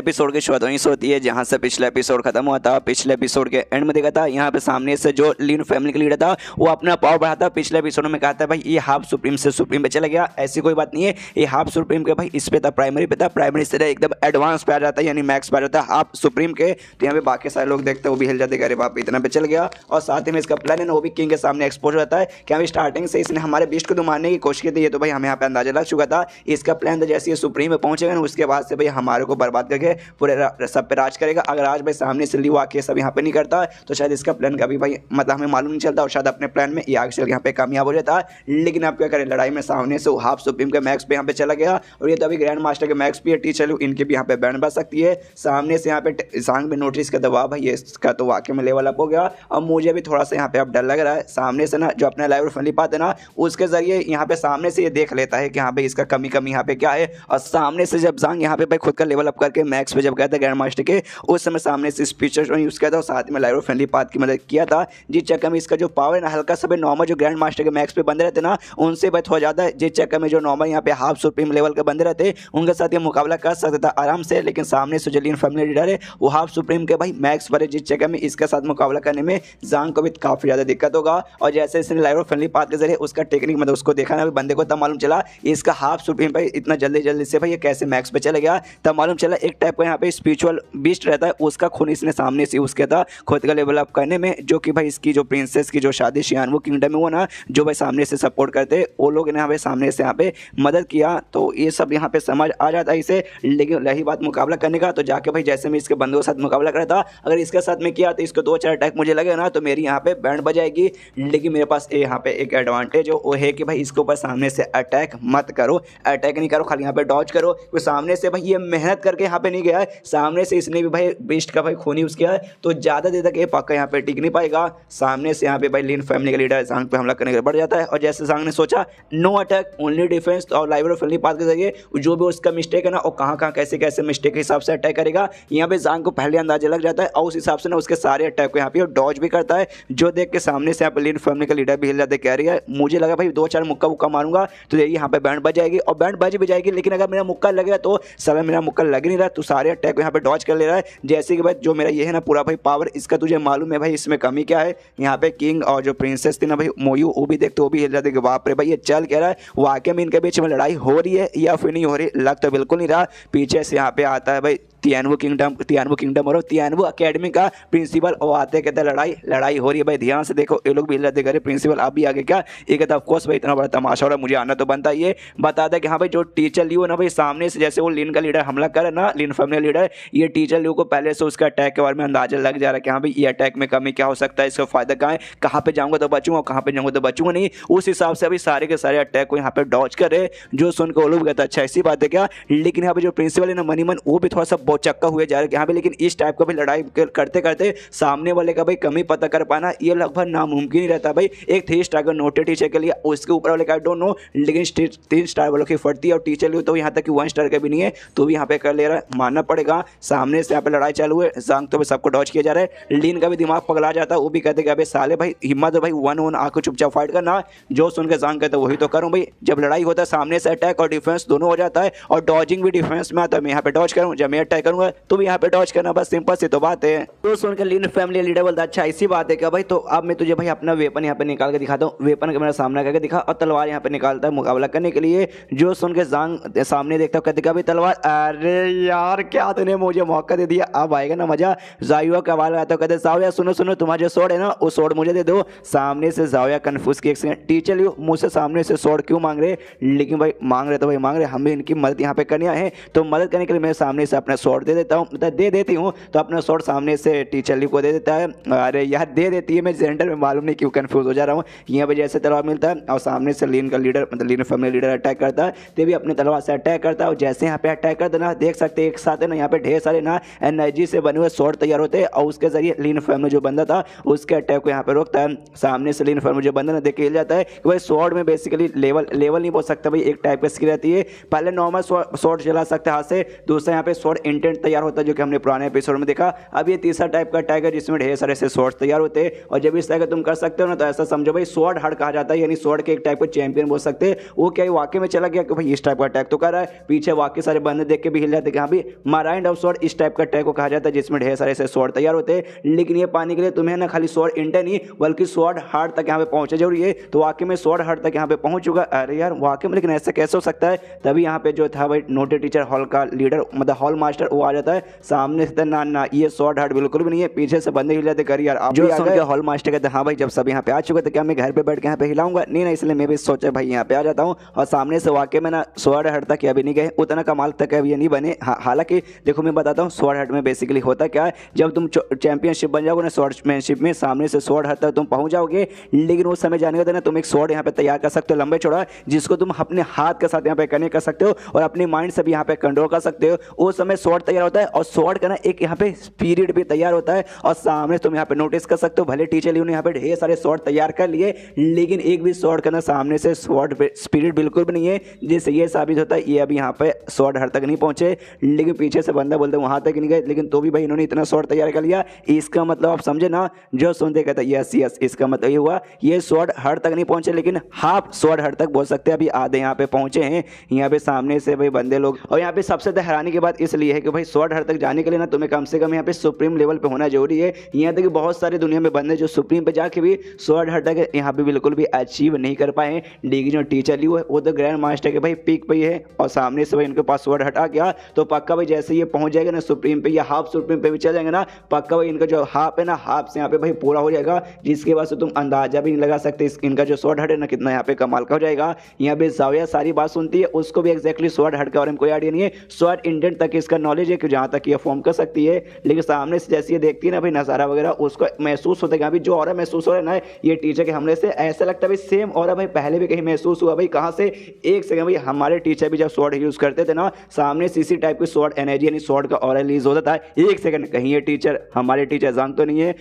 Episode की शुरुआत वहीं से होती है जहां से पिछला एपिसोड खत्म हुआ था। पिछले एपिसोड के एंड में देखा था यहाँ पे सामने से जो लीन फैमिली का लीडर था वो अपना पावर बढ़ाता। पिछले एपिसोड में कहा था भाई ये हाफ सुप्रीम से सुप्रीम पे चला गया। ऐसी कोई बात नहीं है, ये हाफ सुप्रीम के भाई इस पे था, प्राइमरी पे था। प्राइमरी से एकदम एडवांस पे आ जाता है, यानी मैक्स पे आ जाता है हाफ सुप्रीम के। तो यहाँ पे बाकी सारे लोग देखते हैं वो भी हिल जाते हैं, अरे बाप इतना पे चल गया। और साथ ही में इसका प्लान है ना वो भी किंग के सामने एक्सपोज हो जाता है कि अभी स्टार्टिंग से इसने हमारे बीस्ट को मारने की कोशिश की थी। ये तो भाई हमें यहाँ पे अंदाजा लग चुका था। इसका प्लान था जैसे ये सुप्रीम में पहुंचेगा ना उसके बाद से भाई हमारे को बर्बाद करके पूरे सब पे राज करेगा। अगर आज भाई सामने से लियो आके सब यहाँ पे नहीं करता तो शायद इसका प्लान कभी भाई मतलब हमें मालूम नहीं चलता और शायद अपने प्लान में ये आगे चल यहाँ पे कामयाब हो जाता। लेकिन आप क्या करें, लड़ाई में सामने से हाफ सुप्रीम के मैक्स पे यहाँ पे चला गया और ये तो अभी ग्रैंड मास्टर के मैक्स पे टीचर इनके भी यहाँ पे बैंड बच सकती है। सामने से यहाँ पे सांग में नोटिस का दबाव भाई ये इसका तो वाकई में लेवल अप हो गया। और मुझे भी थोड़ा सा यहाँ पे अब डर लग रहा है सामने से ना जो अपना लाइव फैमिली पाते ना उसके जरिए यहाँ पे सामने से ये देख लेता है कि यहाँ पे इसका कमी यहाँ पे क्या है। और सामने से जब सांग यहाँ पे भाई खुद का लेवल अप करके मैक्स पे जब गया था ग्रैंड मास्टर के उस समय सामने से स्पीचर यूज़ किया था और साथ में लाइव फ्रेंडली पाथ की मदद किया था। जिस चक्कर में इसका जो पावर है ना हल्का सा नॉर्मल जो ग्रैंड मास्टर के मैक्स पे बंदे रहते ना उनसे बहुत हो जाता है। जिस चक्कर में जो नॉर्मल यहाँ पे हाफ सुप्रीम लेवल के बंदे रहते उनके साथ ये मुकाबला कर सकता था आराम से। लेकिन सामने से जो लीन फैमिली लीडर है वो हाफ सुप्रीम के भाई मैक्स पर है, जिस चक्कर में इसके साथ मुकाबला करने में जांग को भी काफ़ी ज़्यादा दिक्कत होगा। और जैसे इसने लाइव फ्रेंडली पाथ के जरिए उसका टेक्निक मतलब उसको देखा ना बंदे को तब मालूम चला इसका हाफ सुप्रीम भाई इतना जल्दी से भाई ये कैसे मैक्स पे चले गया। तब मालूम चला एक टाइप का यहाँ पे स्पिरिचुअल बीस्ट रहता है उसका खून इसने सामने से यूज़ किया था खुद का लेवल अप करने में। जो कि भाई इसकी जो प्रिंसेस की जो शादी शियान वो किंगडम में वो ना जो भाई सामने से सपोर्ट करते वो लोग ने यहाँ पे सामने से यहाँ पे मदद किया। तो ये सब यहाँ पे समझ आ जाता है इसे। लेकिन रही बात मुकाबला करने का तो जाके भाई जैसे मैं इसके बंदों के साथ मुकाबला कर रहा था अगर इसके साथ में किया तो इसको 2-4 अटैक मुझे लगे ना तो मेरी यहाँ पे बैंड बजाएगी। लेकिन मेरे पास यहाँ पे एक एडवांटेज वो है कि भाई इसके ऊपर सामने से अटैक मत करो, अटैक नहीं करो, खाली यहाँ पे डॉज करो। तो सामने से भाई ये मेहनत करके यहाँ पे नहीं गया है, सामने से इसने भी भाई बीस्ट का भाई खून यूज़ किया है तो ज़्यादा देर तक ये पक्का यहाँ पे टिक नहीं पाएगा। सामने से यहाँ पे भाई लीन फैमिली का लीडर सांग पे हमला करने के लिए बढ़ जाता है और जैसे सांग ने सोचा नो अटैक ओनली डिफेंस और लाइव फैमिली पाथ के जरिए जो भी उसका मिस्टेक है ना और कहाँ कैसे मिस्टेक के हिसाब से अटैक करेगा यहाँ पे सांग को पहले अंदाजा लग जाता है और उस हिसाब से ना उसके सारे अटैक को यहाँ पे डॉज भी करता है। जो देख के सामने से यहाँ पे लीन फैमिली का लीडर भी हिल जाते कह रही है मुझे लगा भाई 2-4 मुक्का मारूंगा तो यही यहाँ पे बैंड बज जाएगी और बैंड बज भी जाएगी। लेकिन अगर मेरा मुक्का लगेगा तो साला मेरा मुक्का लग नहीं रहा तो सारे अटैक को यहाँ पे डॉज कर ले रहा है। जैसे कि भाई जो मेरा ये है ना पूरा भाई पावर इसका तुझे मालूम है भाई इसमें कमी क्या है। यहाँ पे किंग और जो प्रिंसेस थी ना भाई मोयू वो भी देखते वो भी हिल जाते कि बाप रे भाई ये चल कह रहा है वाकई में इनके बीच में लड़ाई हो रही है या फिर नहीं हो रही, लग तो बिल्कुल नहीं रहा। पीछे से यहाँ पे आता है भाई तियानवो किंगडम और तियानवो अकेडमी का प्रिंसिपल और आते कहते लड़ाई हो रही है भाई ध्यान से देखो। ये लोग भी हिल जाते करे प्रिंसिपल आप भी आगे क्या, ये कहता ऑफकोर्स भाई इतना बड़ा तमाशा हो रहा है मुझे आना तो बनता है। ये बताता है कि हाँ भाई जो टीचर लियो ना भाई सामने से जैसे वो लीन का लीडर हमला करे ना लीन फैमिली लीडर ये टीचर लियो को पहले से उसका अटैक के बारे में अंदाजा लग जा रहा है कि हाँ भाई ये अटैक में कमी क्या हो सकता है, इसका फायदा कहाँ है, कहाँ पे जाऊँगा तो बचूंगा कहाँ पे जाऊँगा तो बचूंगा नहीं। उस हिसाब से अभी सारे के सारे अटैक को यहाँ पे डॉज करे जो सुनकर वो लोग कहता अच्छा ऐसी बात है क्या। लेकिन यहाँ पे जो प्रिंसिपल है ना मनी मन वो भी थोड़ा सा बोचक्का हुए जा रहा है यहाँ पे। लेकिन इस टाइप का भी लड़ाई करते करते सामने वाले का भाई कमी पता कर पाना ये लगभग नामुमकिन ही रहता है भाई। एक 3 स्टार का नोटेड टीचर के लिए उसके ऊपर वाले का आई डोंट नो, लेकिन 3 स्टार वालों की फटती है और टीचर लिए तो यहाँ तक कि 1 स्टार का भी नहीं है तो भी यहाँ पे कर ले रहा है, मानना पड़ेगा। सामने से यहाँ पे लड़ाई चालू है, सांग तो सबको डॉज किया जा रहा है। लीन का भी दिमाग पगला जाता है, वो भी कहते कि साले भाई हिम्मत है भाई 1-1 आके चुपचाप फाइट करना, जो सुन के सांग कहते वही तो करूँ भाई। जब लड़ाई होता है सामने से अटैक और डिफेंस दोनों हो जाता है और डॉजिंग भी डिफेंस में आता है। मैं यहाँ पे डॉज करूँ जब मैं अटैक करूँगा तो भी यहाँ पे डॉज करना, बस सिंपल सी तो बात है। तो सुनकर लीन फैमिली लीडर बोलता अच्छा इसी बात है क्या भाई। तो अब मैं तुझे भाई अपना वेपन यहाँ पे निकाल के दिखाता हूँ। वेपन का मेरा सामना करके दिखा और तलवार यहाँ पे निकालता है मुकाबला करने के लिए। जो सुन के जांग सामने देखता हूँ कहते भाई तलवार, अरे यार क्या तूने मुझे मौका दे दिया, अब आएगा ना मजा। जाविया का आवाज आता है कहते जाविया सुनो तुम्हारा जो सोड है ना वो सोड मुझे दे दो। सामने से जाविया कन्फ्यूज की एक सेकंड टीचर लियो मुझसे सामने से सोड क्यों मांग रहे, लेकिन भाई मांग रहे तो भाई मांग रहे, हमें इनकी मदद यहाँ पे करनी है तो मदद करने के लिए मैं सामने से अपना सोड दे देता हूँ, दे देती हूँ। तो अपना सोड सामने से टीचर ली को दे देता है। अरे यार दे देती है, मैं जेंडर में मालूम नहीं क्यों कंफ्यूज हो जा रहा हूँ। यहाँ पे जैसे तलवार मिलता है और सामने से लीन का लीडर मतलब लीन फैमिली लीडर अटैक करता है तो भी अपने तलवार से अटैक करता है। और जैसे यहाँ पे अटैक करता है ना देख सकते हैं एक साथ है ना यहाँ पे ढेर सारे ना एनर्जी से बने हुए सोड तैयार होते हैं और उसके जरिए लीन फैमिली जो बंदा था उसके अटैक को यहाँ पे रोकता है। सामने से लीन फैमिली जो बंदा ना देख के हिल जाता है कि भाई सोड में बेसिकली लेवल नहीं बोल सकता भाई, एक टाइप का स्किल रहती है। पहले नॉर्मल सोड चला सकते हाथ से, दूसरा यहाँ पे सोड इंटेंट तैयार होता है जो कि हमने पुराने एपिसोड में देखा। अब ये तीसरा टाइप का टैग है जिसमें ढेर सारे से स्वॉर्ड तैयार होते हैं और जब इस तरह का तुम कर सकते हो ना तो ऐसा समझो भाई स्वॉर्ड हर्ट कहा जाता है, यानी स्वॉर्ड के एक टाइप का चैंपियन बोल सकते हैं। वो क्या वाकई में चला गया कि भाई इस टाइप का अटैक तो कर रहा है, पीछे वाकई सारे बंदे देख के भी हिल जाते हैं कि हाँ भी माराइंड ऑफ स्वॉर्ड इस टाइप का अटैक को कहा जाता है जिसमें ढेर सारे से स्वॉर्ड तैयार होते हैं। लेकिन ये पाने के लिए तुम्हें ना खाली स्वॉर्ड इंटेंट नहीं बल्कि स्वॉर्ड हार्ट तक यहाँ पे पहुंचे जरूरी है। तो वाकई में स्वॉर्ड हार्ट तक यहाँ पे पहुंच चुका। अरे यार वाकई में लेकिन ऐसा कैसे हो सकता है? तभी यहाँ पे जो था भाई नोटे टीचर हॉल का लीडर मतलब हॉल मास्टर वो आ जाता है सामने से। ना ना ये स्वॉर्ड हार्ट बिल्कुल भी नहीं है, पीछे से बंदे हिल जाते कर यार आप जो सुन के हॉल मास्टर कहते हाँ भाई जब सब यहाँ पे आ चुके तो क्या मैं घर पे बैठ के यहाँ पे हिलाऊंगा? नहीं ना, इसलिए मैं भी सोचा भाई यहाँ पे आ जाता हूँ। और सामने से वाकई में ना स्वॉर्ड हार्ट तक अभी नहीं गए, उतना कमाल तक अभी नहीं बने। हालांकि देखो मैं बताता हूँ स्वॉर्ड हार्ट में बेसिकली होता क्या है, जब तुम चैंपियनशिप बन जाओगे ना स्वॉर्ड्समैनशिप में सामने से स्वॉर्ड हार्ट तक तुम पहुंच जाओगे। लेकिन उस समय जाने का ना तुम एक स्वॉर्ड यहाँ पे तैयार कर सकते हो लंबे चौड़ा, जिसको तुम अपने हाथ के साथ यहाँ पे कनेक्ट कर सकते हो और अपने माइंड से भी यहाँ पे कंट्रोल कर सकते हो। उस समय स्वॉर्ड तैयार होता है और स्वॉर्ड का ना एक यहाँ पे स्पिरिट भी तैयार होता है और सामने तुम यहाँ पे नोटिस कर सकते हो भले टीचर लियो ने यहाँ पे ढेर सारे स्वॉर्ड तैयार कर लिए लेकिन एक भी स्वॉर्ड का ना सामने से स्वॉर्ड स्पिरिट बिल्कुल भी नहीं है, जिससे ये साबित होता है ये अभी यहाँ पे स्वॉर्ड हर तक नहीं पहुंचे। लेकिन पीछे से बंदा बोलते वहां तक नहीं गए, लेकिन तो भी भाई इन्होंने इतना स्वॉर्ड तैयार कर लिया। इसका मतलब आप समझे ना, जो सुनते कहता यस यस, इसका मतलब ये हुआ ये स्वॉर्ड हर तक नहीं पहुंचे लेकिन हाफ स्वॉर्ड हर तक बोल सकते हैं अभी आधे यहाँ पे पहुंचे हैं। यहाँ पे सामने से भाई बंदे लोग और यहाँ पे सबसे हैरानी की बात इसलिए है कि भाई स्वॉर्ड हर तक जाने के लिए ना तुम्हें कम से कम यहाँ पे सुप्रीम लेवल पे होना जरूरी है। यहाँ तक कि बहुत सारे दुनिया में बंदे जो सुप्रीम पे जाके भी स्वॉर्ड हर तक यहाँ पे बिल्कुल भी अचीव नहीं कर पाए। लेकिन जो टीचर लियो है वो तो ग्रैंड मास्टर के भाई पीक पे ही है और सामने से भाई इनके पास स्वॉर्ड हटा गया तो पक्का भाई जैसे ये पहुंच जाएगा ना सुप्रीम पे या हाफ सुप्रीम पे भी चल जाएंगे ना, पक्का भाई इनका जो हाफ है ना हाफ से यहाँ पे भाई पूरा हो जाएगा, जिसके बाद से तुम अंदाजा भी नहीं लगा सकते इनका जो स्वॉर्ड हट है ना कितना यहाँ पे कमाल का हो जाएगा। यहाँ पे जाविया सारी बात सुनती है, उसको भी एक्जैक्टली स्वॉर्ड हट के बारे में कोई आइडिया नहीं है। स्वॉर्ड इंडेंट तक इसका नॉलेज है कि जहाँ तक ये फॉर्म कर सकती है, लेकिन सामने से जैसे ये देखती है ना भाई नजारा वगैरह उसको महसूस होता है जो और महसूस हो रहा है ना ये टीचर के हमले से, ऐसा लगता है भाई सेम और भाई पहले भी कहीं महसूस हुआ भाई कहाँ से। एक सेकंड भाई हमारे टीचर भी जब स्वॉर्ड यूज करते थे ना सामने सीसी टाइप की स्वॉर्ड एनर्जी यानी स्वॉर्ड का ऑरा रिलीज होता था। एक सेकंड कहीं ये टीचर हमारे टीचर जान तो नहीं है,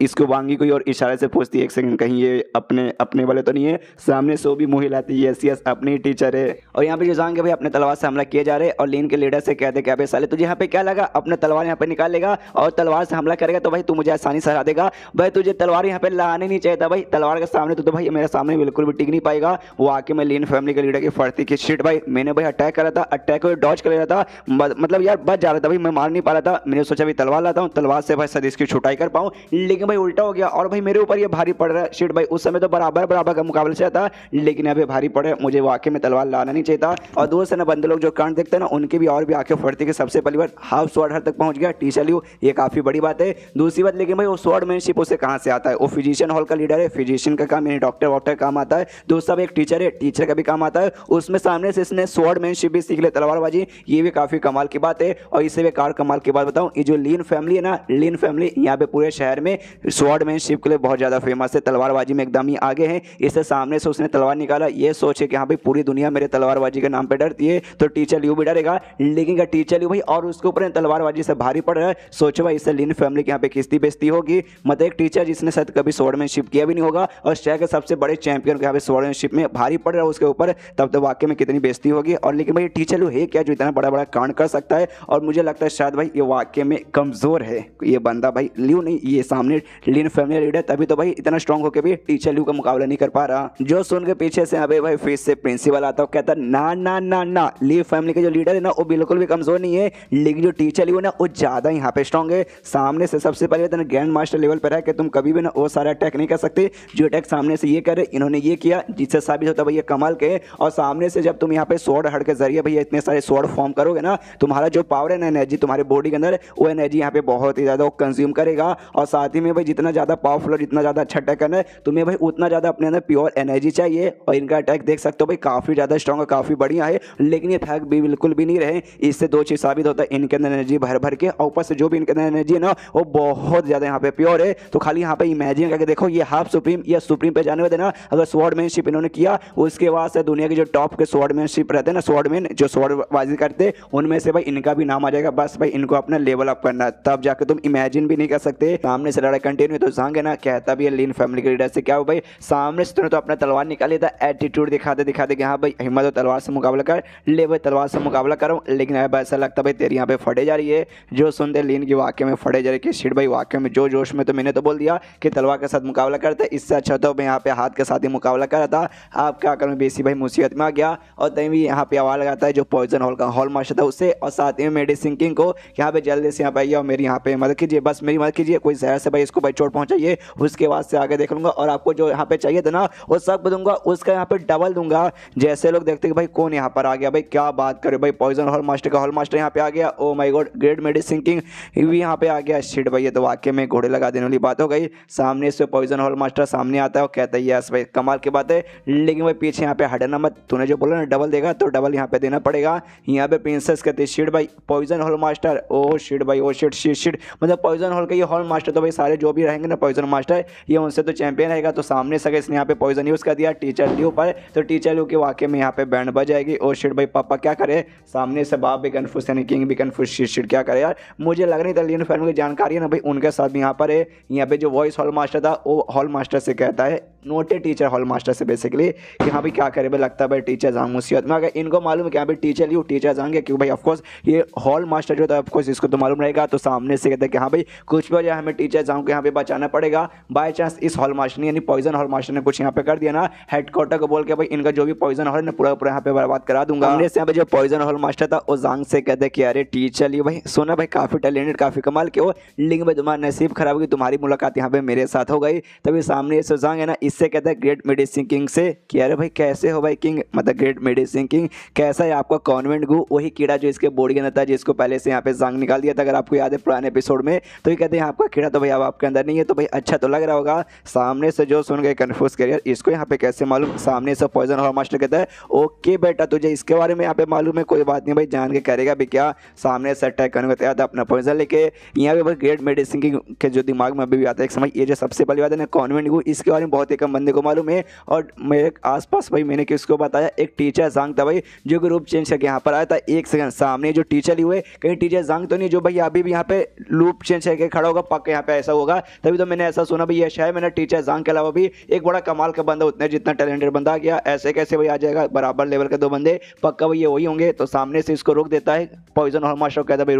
इसको वांगी कोई और इशारे से पूछती है एक सेकंड कहीं ये अपने वाले तो नहीं है, सामने से वो भी मुँह हिलाती है यस यस अपनी टीचर है। और यहाँ पे जो जान के भाई अपने तलवार से हमला किए जा रहे और लीन के लीडर से कहते क्या भाई साले तुझे यहाँ पे क्या लगा अपने तलवार यहाँ पे निकाल लेगा और तलवार से हमला करेगा तो भाई तू मुझे आसानी से हरा देगा। भाई तुझे तलवार यहाँ पे लाने नहीं चाहिए था भाई, तलवार के सामने तो भाई मेरे सामने बिल्कुल भी टिक नहीं पाएगा। वो आके मैं लीन फैमिली के लीडर की फड़ती की शिट भाई मैंने भाई अटैक करा था, अटैक को डॉज कर रहा था मतलब यार बच जा रहा था भाई, मैं मार नहीं पा रहा था। मैंने सोचा भाई तलवार लाता हूँ तलवार से भाई सद इसकी छुटाई कर पाऊँ, लेकिन भाई उल्टा हो गया और भाई मेरे ऊपर ये भारी पड़ रहा है शिट भाई। उस समय तो बराबर का मुकाबला से था लेकिन अभी भारी पड़े, मुझे वाकई में तलवार लाना नहीं चाहिए था। और दूर से ना बंदे लोग जो कांड देखते हैं ना उनकी भी और भी आंखें फड़ती कि सबसे पहली बार हाफ स्वॉर्ड हर तक पहुंच गया टीचर लियो, ये काफी बड़ी बात है। दूसरी बात लेकिन भाई वो स्वॉर्डमैनशिप उसे कहां से आता है? वो फिजिशियन हॉल का लीडर है, फिजिशियन का काम यानी डॉक्टर वॉक्टर काम आता है। दूसरा एक टीचर है, टीचर का भी काम आता है, उसमें सामने से इसने स्वॉर्डमैनशिप भी सीख ले तलवारबाजी, ये भी काफी कमाल की बात है। और इससे भी एक और कमाल की बात बताऊं, ये जो लीन फैमिली है ना, लीन फैमिली यहाँ पे पूरे शहर में स्वॉर्डमैनशिप के लिए बहुत ज्यादा फेमस है, तलवारबाजी में एकदम ही आगे है। इससे सामने से उसने तलवार निकाला, ये सोचे कि हाँ भाई पूरी दुनिया मेरे तलवारबाजी के नाम पे डरती है तो टीचर लियो भी डरेगा। लेकिन क्या टीचर लियो भाई और उसके ऊपर तलवारबाजी से भारी पड़ रहा है, सोचो भाई इससे लीन फैमिली के यहाँ पे किस्ती बेस्ती होगी। मतलब एक टीचर जिसने शायद कभी स्वॉर्डमैनशिप किया भी नहीं होगा और शहर के सबसे बड़े चैंपियन के यहाँ पे स्वॉर्डमैनशिप में भारी पड़ रहा है उसके ऊपर, तब तो वाकई में कितनी बेइज्जती होगी। और लेकिन भाई टीचर लियो है क्या जो इतना बड़ा बड़ा कांड कर सकता है, और मुझे लगता है शायद भाई ये वाकई में कमजोर है ये बंदा भाई, लियो नहीं ये सामने लीन फैमिली लीडर, तभी तो भाई इतना स्ट्रॉन्ग होकर भी टीचर लियो का मुकाबला नहीं कर पा रहा। जो सुन के पीछे से अबे भाई फिर से प्रिंसिपल आता है, कहता ना ना ना ना लीव फैमिली के जो लीडर है ना वो बिल्कुल भी कमजोर नहीं है, लेकिन जो टीचर लियो ना वो ज्यादा यहाँ पे स्ट्रॉन्ग है। सामने से सबसे पहले तो ग्रैंड मास्टर लेवल पर है कि तुम कभी भी ना वो सारा अटैक नहीं कर सकते जो अटैक सामने से ये करे, इन्होंने ये किया जिससे साबित होता है भाई ये कमाल के। और सामने से जब तुम यहाँ पे स्वॉर्ड हट के जरिए भैया इतने सारे स्वॉर्ड फॉर्म करोगे ना, तुम्हारा जो पावर है ना एनर्जी तुम्हारे बॉडी के अंदर, वो एनर्जी यहाँ पे बहुत ही ज्यादा कंज्यूम करेगा। और साथ ही में भाई जितना ज्यादा पावरफुल और जितना ज्यादा अच्छा अटैक करना है तुम्हें भाई उतना ज्यादा अपने अंदर प्योर एनर्जी चाहिए। और इनका अटैक देख सकते हो भाई काफी ज्यादा स्ट्रॉन्ग है, काफी बढ़िया है, लेकिन ये थक भी बिल्कुल भी नहीं रहे। इससे दो चीज साबित होता है, इनके अंदर एनर्जी भर भर के, और ऊपर से जो भी इनके अंदर एनर्जी है ना वो बहुत ज्यादा यहाँ पे प्योर है। तो खाली यहाँ पे इमेजिन करके देखो ये हाफ सुप्रीम या सुप्रीम पे जाने वाले ना, अगर स्वॉर्डमैनशिप इन्होंने किया उसके बाद से दुनिया के जो टॉप के स्वॉर्डमैनशिप रहते हैं ना, स्वॉर्डमैन जो स्वॉर्डबाजी करते हैं उनमें से भाई इनका भी नाम आ जाएगा। बस भाई इनको अपना लेवल अप करना है, तब जाकर तुम इमेजिन भी नहीं कर सकते। सामने से लड़ाई कंटिन्यू तो सांगे ना कहता भी है लीन फैमिली के लीडर से क्या हो भाई, सामने से तो अपना तलवार निकाली था, एटीट्यूड दिखाते दिखाते कि हाँ भाई हिम्मत हो तलवार से मुकाबला कर ले, भाई तलवार से मुकाबला करो। लेकिन अब ऐसा लगता है भाई भाई तेरी यहाँ पे फटे जा रही है। जो सुनते लीन की वाकई में फटे जा रही कि शिट भाई वाकई में जो जोश में तो मैंने तो बोल दिया कि तलवार के साथ मुकाबला करते, इससे अच्छा तो मैं यहाँ पे हाथ के साथ ही मुकाबला कर रहा था। आप क्या करूँ, बेसी भाई मुसीबत में आ गया। और तभी भी यहाँ पे आवाज़ लगाता है जो पॉइजन हॉल का हॉल मास्टर था उससे, और साथ ही में मेडिसिन किंग को यहाँ पे जल्दी से यहाँ पे आइए और मेरी यहाँ पे मदद कीजिए, बस मेरी मदद कीजिए, कोई जहर से भाई इसको भाई चोट पहुंचाइए। उसके बाद से आगे देख लूंगा और आपको जो यहाँ पे चाहिए था ना वो सब दूंगा, उसका यहाँ पे डबल दूंगा। जैसे लोग देखते कि भाई कौन यहाँ पर आ गया, भाई क्या बात करे भाई पॉइजन हॉल मास्टर का हॉल मास्टर यहाँ पे आ गया। ओ my God, great medicine king भी यहाँ पे आ गया। शिट भाई ये तो वाकई में घोड़े लगा देने वाली बात हो गई। सामने से पॉइजन हॉल मास्टर सामने आता है और कहता है यस भाई कमाल की बात है, लेकिन भाई पीछे यहाँ पे हटना मत, तूने जो बोला ना डबल देगा तो डबल यहाँ पे देना पड़ेगा। यहाँ पे प्रिंसेस कहती है शिट भाई poison hall master, oh shit भाई, ओ शिट शिट शिट, मतलब पॉइजन हॉल का ये हॉल मास्टर तो भाई सारे जो भी रहेंगे ना पॉइजन मास्टर ये उनसे तो चैंपियन रहेगा। तो सामने से इसने यहाँ पे पॉइजन यूज़ कर दिया टीचर ल्यू पर, तो टीचर ल्यू के वाकई में यहाँ पे बैंड बज जाएगी। ओ शिट भाई पापा क्या करे, सामने से बाप भी कन्फ्यूज यानी किंग भी कन्फ्यूज, शिट शिट क्या करे यार। मुझे लग नहीं था लियन फैमिली की जानकारी है ना भाई उनके साथ भी यहाँ पर है। यहाँ पे जो वॉइस हॉल मास्टर था वो हॉल मास्टर से कहता है, नोटे टीचर हॉल मास्टर से बेसिकली कि हाँ भाई क्या करे भाई, लगता है भाई टीचर जांग मुसीबत में आ गए। इनको मालूम है कि यहाँ पे टीचर ल्यू टीचर जाएंगे क्यों भाई, ऑफकोर्स ये हॉल मास्टर जो था ऑफकोर्स इसको तो मालूम रहेगा। तो सामने से कहते हैं कि हाँ भाई कुछ भी वजह हमें टीचर जांग को यहाँ पे बचाना पड़ेगा। बाय चांस इस हॉल मास्टर ने यानी पॉइजन हॉल मास्टर ने कुछ यहाँ पे कर दिया ना हेडक्वार्टर को बोल के भाई इनका जो भी पॉइजन हॉल है ना पूरा पूरा यहाँ पे बर्बाद करा दूंगा। हमने से यहाँ पे जो पॉइजन हॉल मास्टर था वो जांग से कहते हैं कि अरे टीचर ल्यू भाई सोना भाई काफी टैलेंटेड काफी कमाल के हो, लेकिन भाई तुम्हारा नसीब खराब होगी, तुम्हारी मुलाकात यहाँ पे मेरे साथ हो गई। तभी सामने से जांग है ना इससे कहता है ग्रेट मेडिसिन किंग से कि अरे भाई कैसे हो भाई किंग, मतलब ग्रेट मेडिसिन किंग कैसा है आपका कॉन्वेंट गू, वही कीड़ा जो इसके बॉडी के अंदर था जिसको पहले से यहाँ पे जांग निकाल दिया था, अगर आपको याद है पुराने एपिसोड में। तो ये कहते हैं आपका कीड़ा तो भाई अब आपके अंदर नहीं है, तो भाई अच्छा तो लग रहा होगा। सामने से जो सुन गए कन्फ्यूज कर यार इसको यहाँ पे कैसे मालूम। सामने से पॉइजन हॉल मास्टर कहता है ओके बेटा तुझे इसके बारे में यहाँ पे मालूम है, कोई बात नहीं भाई जान के करेगा भी क्या। सामने से अटैक करने को तैयार था अपना पॉइजन लेके। यहाँ पे भाई ग्रेट मेडिसिन किंग के जो दिमाग में अभी भी आता है एक समय, ये जो सबसे पहली बात है ना कॉन्वेंट गू इसके बारे में बहुत ही कम बंदे को मालूम है। और मेरे आसपास भाई मैंने किसको बताया, एक टीचर जांग था भाई जो ग्रुप चेंज करके यहाँ पर आया था। एक सेकंड सामने जो टीचर हुए कहीं टीचर जांग तो नहीं जो भाई अभी भी यहाँ पे लूप चेंज करके खड़ा होगा, पक्का यहाँ पे ऐसा होगा। तभी तो मैंने ऐसा सुना भाई ये शायद मैंने टीचर जांग के अलावा भी एक बड़ा कमाल का बंदा उतने जितना टैलेंटेड बंदा आ गया, ऐसे कैसे भाई आ जाएगा बराबर लेवल के दो बंदे, पक्का भाई ये वही होंगे। तो सामने से इसको रोक देता है पॉइजन हॉल मास्टर कहता है भाई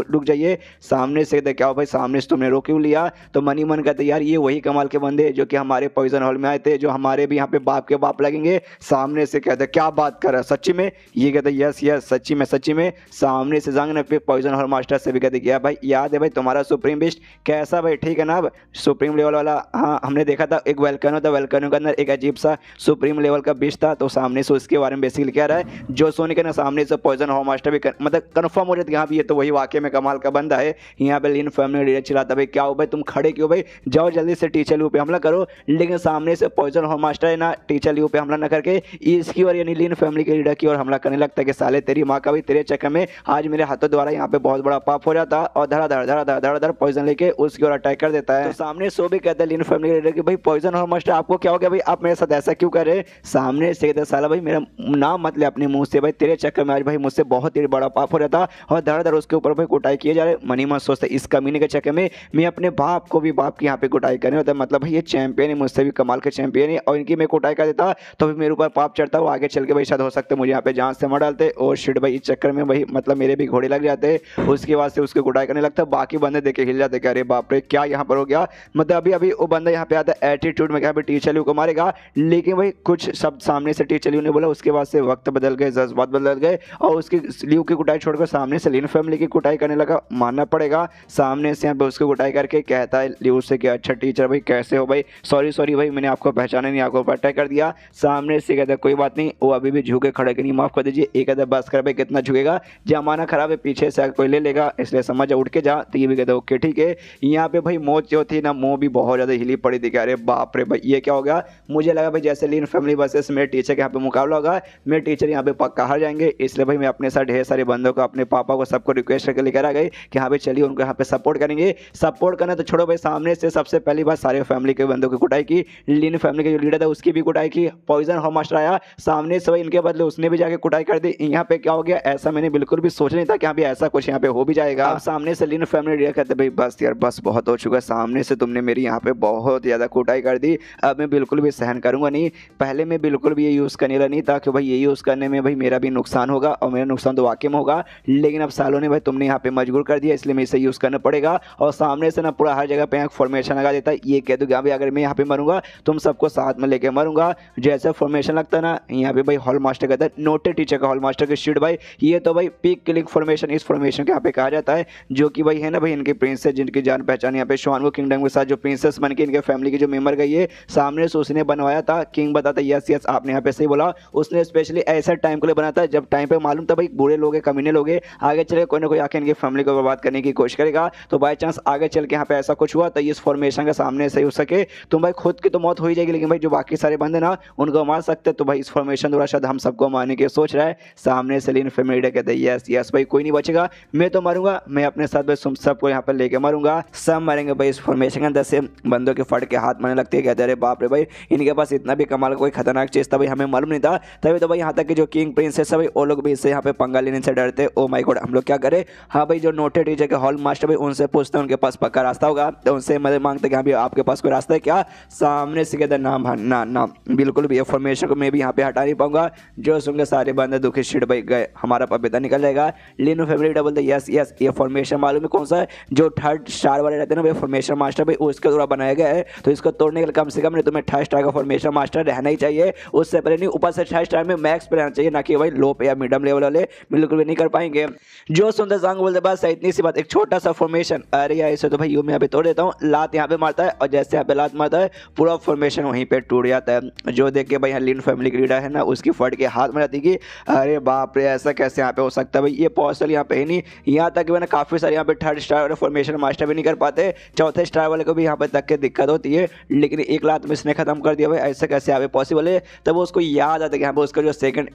रुक जाइए। सामने से क्या हो भाई सामने से तुमने रोक क्यों लिया, तो मनी मन कहते यार ये वही कमाल के बंदे जो कि हमारे पॉइजन हॉल में आए थे, जो हमारे भी यहाँ पे बाप के बाप लगेंगे। सामने से कहते क्या बात कर रहा है सच्ची में, ये कहते यस यस सच्ची में। सामने से जांग ने फिर पॉइजन हॉल मास्टर से भी कहते क्या भाई याद है भाई तुम्हारा सुप्रीम बिस्ट कैसा भाई, ठीक है ना अब सुप्रीम लेवल वाला, हाँ हमने देखा था एक वेलकनो था, वेलकनो के अंदर एक अजीब सा सुप्रीम लेवल का बिस्ट था। तो सामने से उसके बारे में बेसिकली क्या रहा है जो सोने के ना सामने से पॉइजन हॉल मास्टर भी मतलब कन्फर्म हो जाता है भी ये तो वही वाकई में कमाल का बंदा है। यहाँ पे लिन फैमिली लीडर चिल्लाता भाई क्या हो भाई तुम खड़े क्यों भाई, जाओ जल्दी से टीचर ल्यू पे हमला करो। लेकिन सामने से पॉइजन हॉल मास्टर है ना टीचर ल्यू पे हमला न करके इसकी और यानी लिन फैमिली के लीडर की ओर हमला करने लगता है कि साले तेरी माँ का भी तेरे चक्कर में आज मेरे हाथों द्वारा यहाँ पे बहुत बड़ा पाप हो जाता, और धड़ा पॉइजन लेके उसकी ओर अटैक कर देता है। तो सामने सो भी कहता है लिन फैमिली लीडर कि भाई पॉइजन हॉल मास्टर आपको क्या हो गया भाई, आप मेरे साथ ऐसा क्यों कर रहे। सामने से कहता साला भाई मेरा नाम मत ले अपने मुंह से भाई, तेरे चक्कर में आज भाई मुझसे बहुत ही बड़ा पाप हो रहा था, और धड़ उसके ऊपर भाई कुटाई किए जा रहे। मनी मत सोचता इस कमीने के चक्कर में मैं अपने बाप को भी बाप की यहाँ पे कुटाई करने होता है, मतलब भाई ये चैंपियन है मुझसे भी कमाल के चैंपियन है, और इनकी मैं कुटाई कर देता तो भी मेरे ऊपर पाप चढ़ता, वो आगे चल के भाई शायद हो सकता है मुझे यहाँ पे जान से मार डालते। और शिट भाई इस चक्कर में भाई मतलब मेरे भी घोड़े लग जाते। उसके बाद से उसके कुटाई करने लगता, बाकी बंदे देखे हिल जाते कि अरे बाप रे क्या यहाँ पर हो गया। मतलब अभी वो बंदा यहाँ पे आता है एटीट्यूड में क्या टीचर ल्यू को मारेगा, लेकिन भाई कुछ शब्द सामने से टीचर ल्यू ने बोला, उसके बाद से वक्त बदल गए जज्बात बदल गए, और उसकी ल्यू की कुटाई छोड़कर सामने से लिन फैमिली की कुटाई करने लगा। मानना पड़ेगा सामने से यहाँ पे उसकी कुटाई करके कहता है ल्यू से कि अच्छा टीचर भाई कैसे हो भाई, सॉरी भाई मैंने आपको पहचाना नहीं, आपको अटैक कर दिया। सामने से कहता है कोई बात नहीं, वो अभी भी झुके खड़े के नहीं, माफ कर दीजिए। एक कहता बस कर भाई कितना झुकेगा, जमाना खराब है पीछे से कोई ले लेगा, इसलिए समझ उठ के जा। तो ये भी कहता ओके ठीक है। यहाँ पे भाई मौत जो थी ना मो भी बहुत ज़्यादा हिली पड़ी थी, अरे बाप रे भाई ये क्या हो गया। मुझे लगा भाई जैसे लिन फैमिली वर्सेस मेरे टीचर के यहाँ पे मुकाबला होगा, मेरे टीचर यहाँ पे पक्का हार जाएंगे, इसलिए भाई मैं अपने साथ ढेर सारे बंदों को अपने पापा को सबको रिक्वेस्ट करके लेकर आ गए कि हाँ भाई चलिए उनको यहाँ पे सपोर्ट करेंगे। सपोर्ट करना तो छोड़ो भाई, सामने से सबसे पहली बार सारे फैमिली के बंदों की कुटाई की, लिन फैमिली का जो लीडर था उसकी भी कुटाई की। पॉइजन हॉल मास्टर आया सामने से भाई इनके बदले उसने भी जाके कुटाई कर दी। यहाँ पे क्या हो गया, ऐसा मैंने बिल्कुल भी सोच नहीं था कि यहाँ पे ऐसा कुछ यहाँ पे हो भी जाएगा। अब सामने से लिन फैमिली लीडर कहते भाई बस यार बस बहुत हो चुका है, सामने से तुमने मेरी यहाँ पे बहुत ज़्यादा कुटाई कर दी, अब मैं बिल्कुल भी सहन करूंगा नहीं। पहले मैं बिल्कुल भी ये यूज़ करने वाला नहीं था कि भाई ये यूज़ करने में भाई मेरा भी नुकसान होगा और मेरा नुकसान तो वाकई में होगा, लेकिन अब सालों ने भाई तुमने यहाँ पे मजबूर कर दिया, इसलिए मैं इसे यूज़ करना पड़ेगा। और सामने से ना पूरा हर जगह पे फॉर्मेशन लगा देता है। ये कह दो कि अगर मैं यहाँ पे मरूंगा तुम सबको साथ में लेके मरूंगा। जैसे फॉर्मेशन लगता है ना, यहाँ पे भाई हॉल मास्टर कहता है नोटेड टीचर का हॉल मास्टर की शीट भाई, ये तो भाई पीक किलिंग फॉर्मेशन इस फॉर्मेशन के यहाँ पे कहा जाता है, जो कि भाई है ना भाई इनके प्रिंसेस जिनकी जान पहचान यहाँ पे श्वानवू किंगडम के साथ जो प्रिंसेस बन के इनके फैमिली के जो मेंबर गई है सामने से उसने बनवाया था। किंग बताता यस यस आपने यहाँ पे सही बोला, उसने स्पेशली ऐसा टाइम के लिए बनाता है जब टाइम पे मालूम था भाई बुरे लोग कमीने लोग आगे चले कोई ना कोई आके इनकी फैमिली को बर्बाद करने की कोशिश करेगा। तो बाई चांस आगे चल के यहाँ पे ऐसा कुछ हुआ तो इस फॉर्मेशन के सामने सही हो सके तुम भाई खुद की तो मौत हो ही जाएगी, लेकिन भाई जो बाकी सारे बंदे ना उनको मार सकते, तो भाई इस फॉर्मेशन द्वारा शायद हम सबको मारने की सोच रहा है। सामने से लिन फैमिली कहते हैं यस यस भाई कोई नहीं बचेगा, मैं तो मारूंगा, मैं अपने साथ भाई तुम सबको यहाँ पर लेके मारूंगा, सब मरेंगे भाई इस फॉर्मेशन के अंदर से। बंदों के फट के हाथ मारने लगते हैं, कहते अरे बाप रे भाई इनके पास इतना भी कमाल कोई खतरनाक चीज था भाई हमें मालूम नहीं था। तभी तो भाई यहाँ तक कि जो किंग प्रिंसेस है भाई वो लोग भी इससे यहाँ पे पंगा लेने से डरते। ओ माय गॉड हम लोग क्या करें। हाँ भाई जो नोटेड टीचर के हॉल मास्टर भाई उनसे पूछते हैं उनके पास पक्का रास्ता होगा, तो उनसे मदद मांगते कि हाँ भाई आपके पास कोई रास्ता है क्या। सामने से कहते ना ना ना बिल्कुल भी ये फॉर्मेशन को मैं भी यहाँ पे हटा नहीं पाऊंगा। जो सुनकर सारे बंदे दुखी शिट भाई गए, हमारा पपीता निकल जाएगा। लिनो फैमिली बोलते यस यस ये फॉर्मेशन मालूम है कौन सा है, जो थर्ड स्टार वाले रहते हैं ना भाई फॉर्मेशन मास्टर भाई उसके द्वारा बनाया गया है, तो इसको तोड़ने के लिए कम से कम नहीं तुम्हें थर्ड स्टार का फॉर्मेशन मास्टर रहना ही चाहिए। उससे पहले नहीं ऊपर से थर्ड स्टार में मैक्स पे रहना चाहिए, ना कि भाई लो पे या मीडियम लेवल वाले बिल्कुल भी नहीं कर पाएंगे। जो सुंदर सांग बोलते बस इतनी सी बात, एक छोटा सा फॉर्मेशन, अरे यार इसे तो भाई यूं मैं यहाँ पे तोड़ देता हूँ, लात यहाँ पे मारता है और जैसे यहाँ पे लात मारता है पूरा फॉर्मेशन वहीं पे टूट जाता है। जो देख के भाई यहाँ लिन फैमिली की लीडर है ना उसकी फट के हाथ में जाती कि अरे बाप रे ऐसा कैसे यहाँ पे हो सकता है भाई, ये पॉसिबल यहाँ पे ही नहीं। यहाँ तक मैंने काफी सारे यहाँ पे थर्ड स्टार वाले फॉर्मेशन मास्टर भी नहीं कर पाते, चौथे स्टार वाले को भी यहाँ पे तक के दिक्कत होती है, लेकिन एक लात में इसने खत्म कर दिया भाई, ऐसा कैसे यहाँ पे पॉसिबल है। तब उसको याद आता है कि यहाँ पे उसका जो सेकंड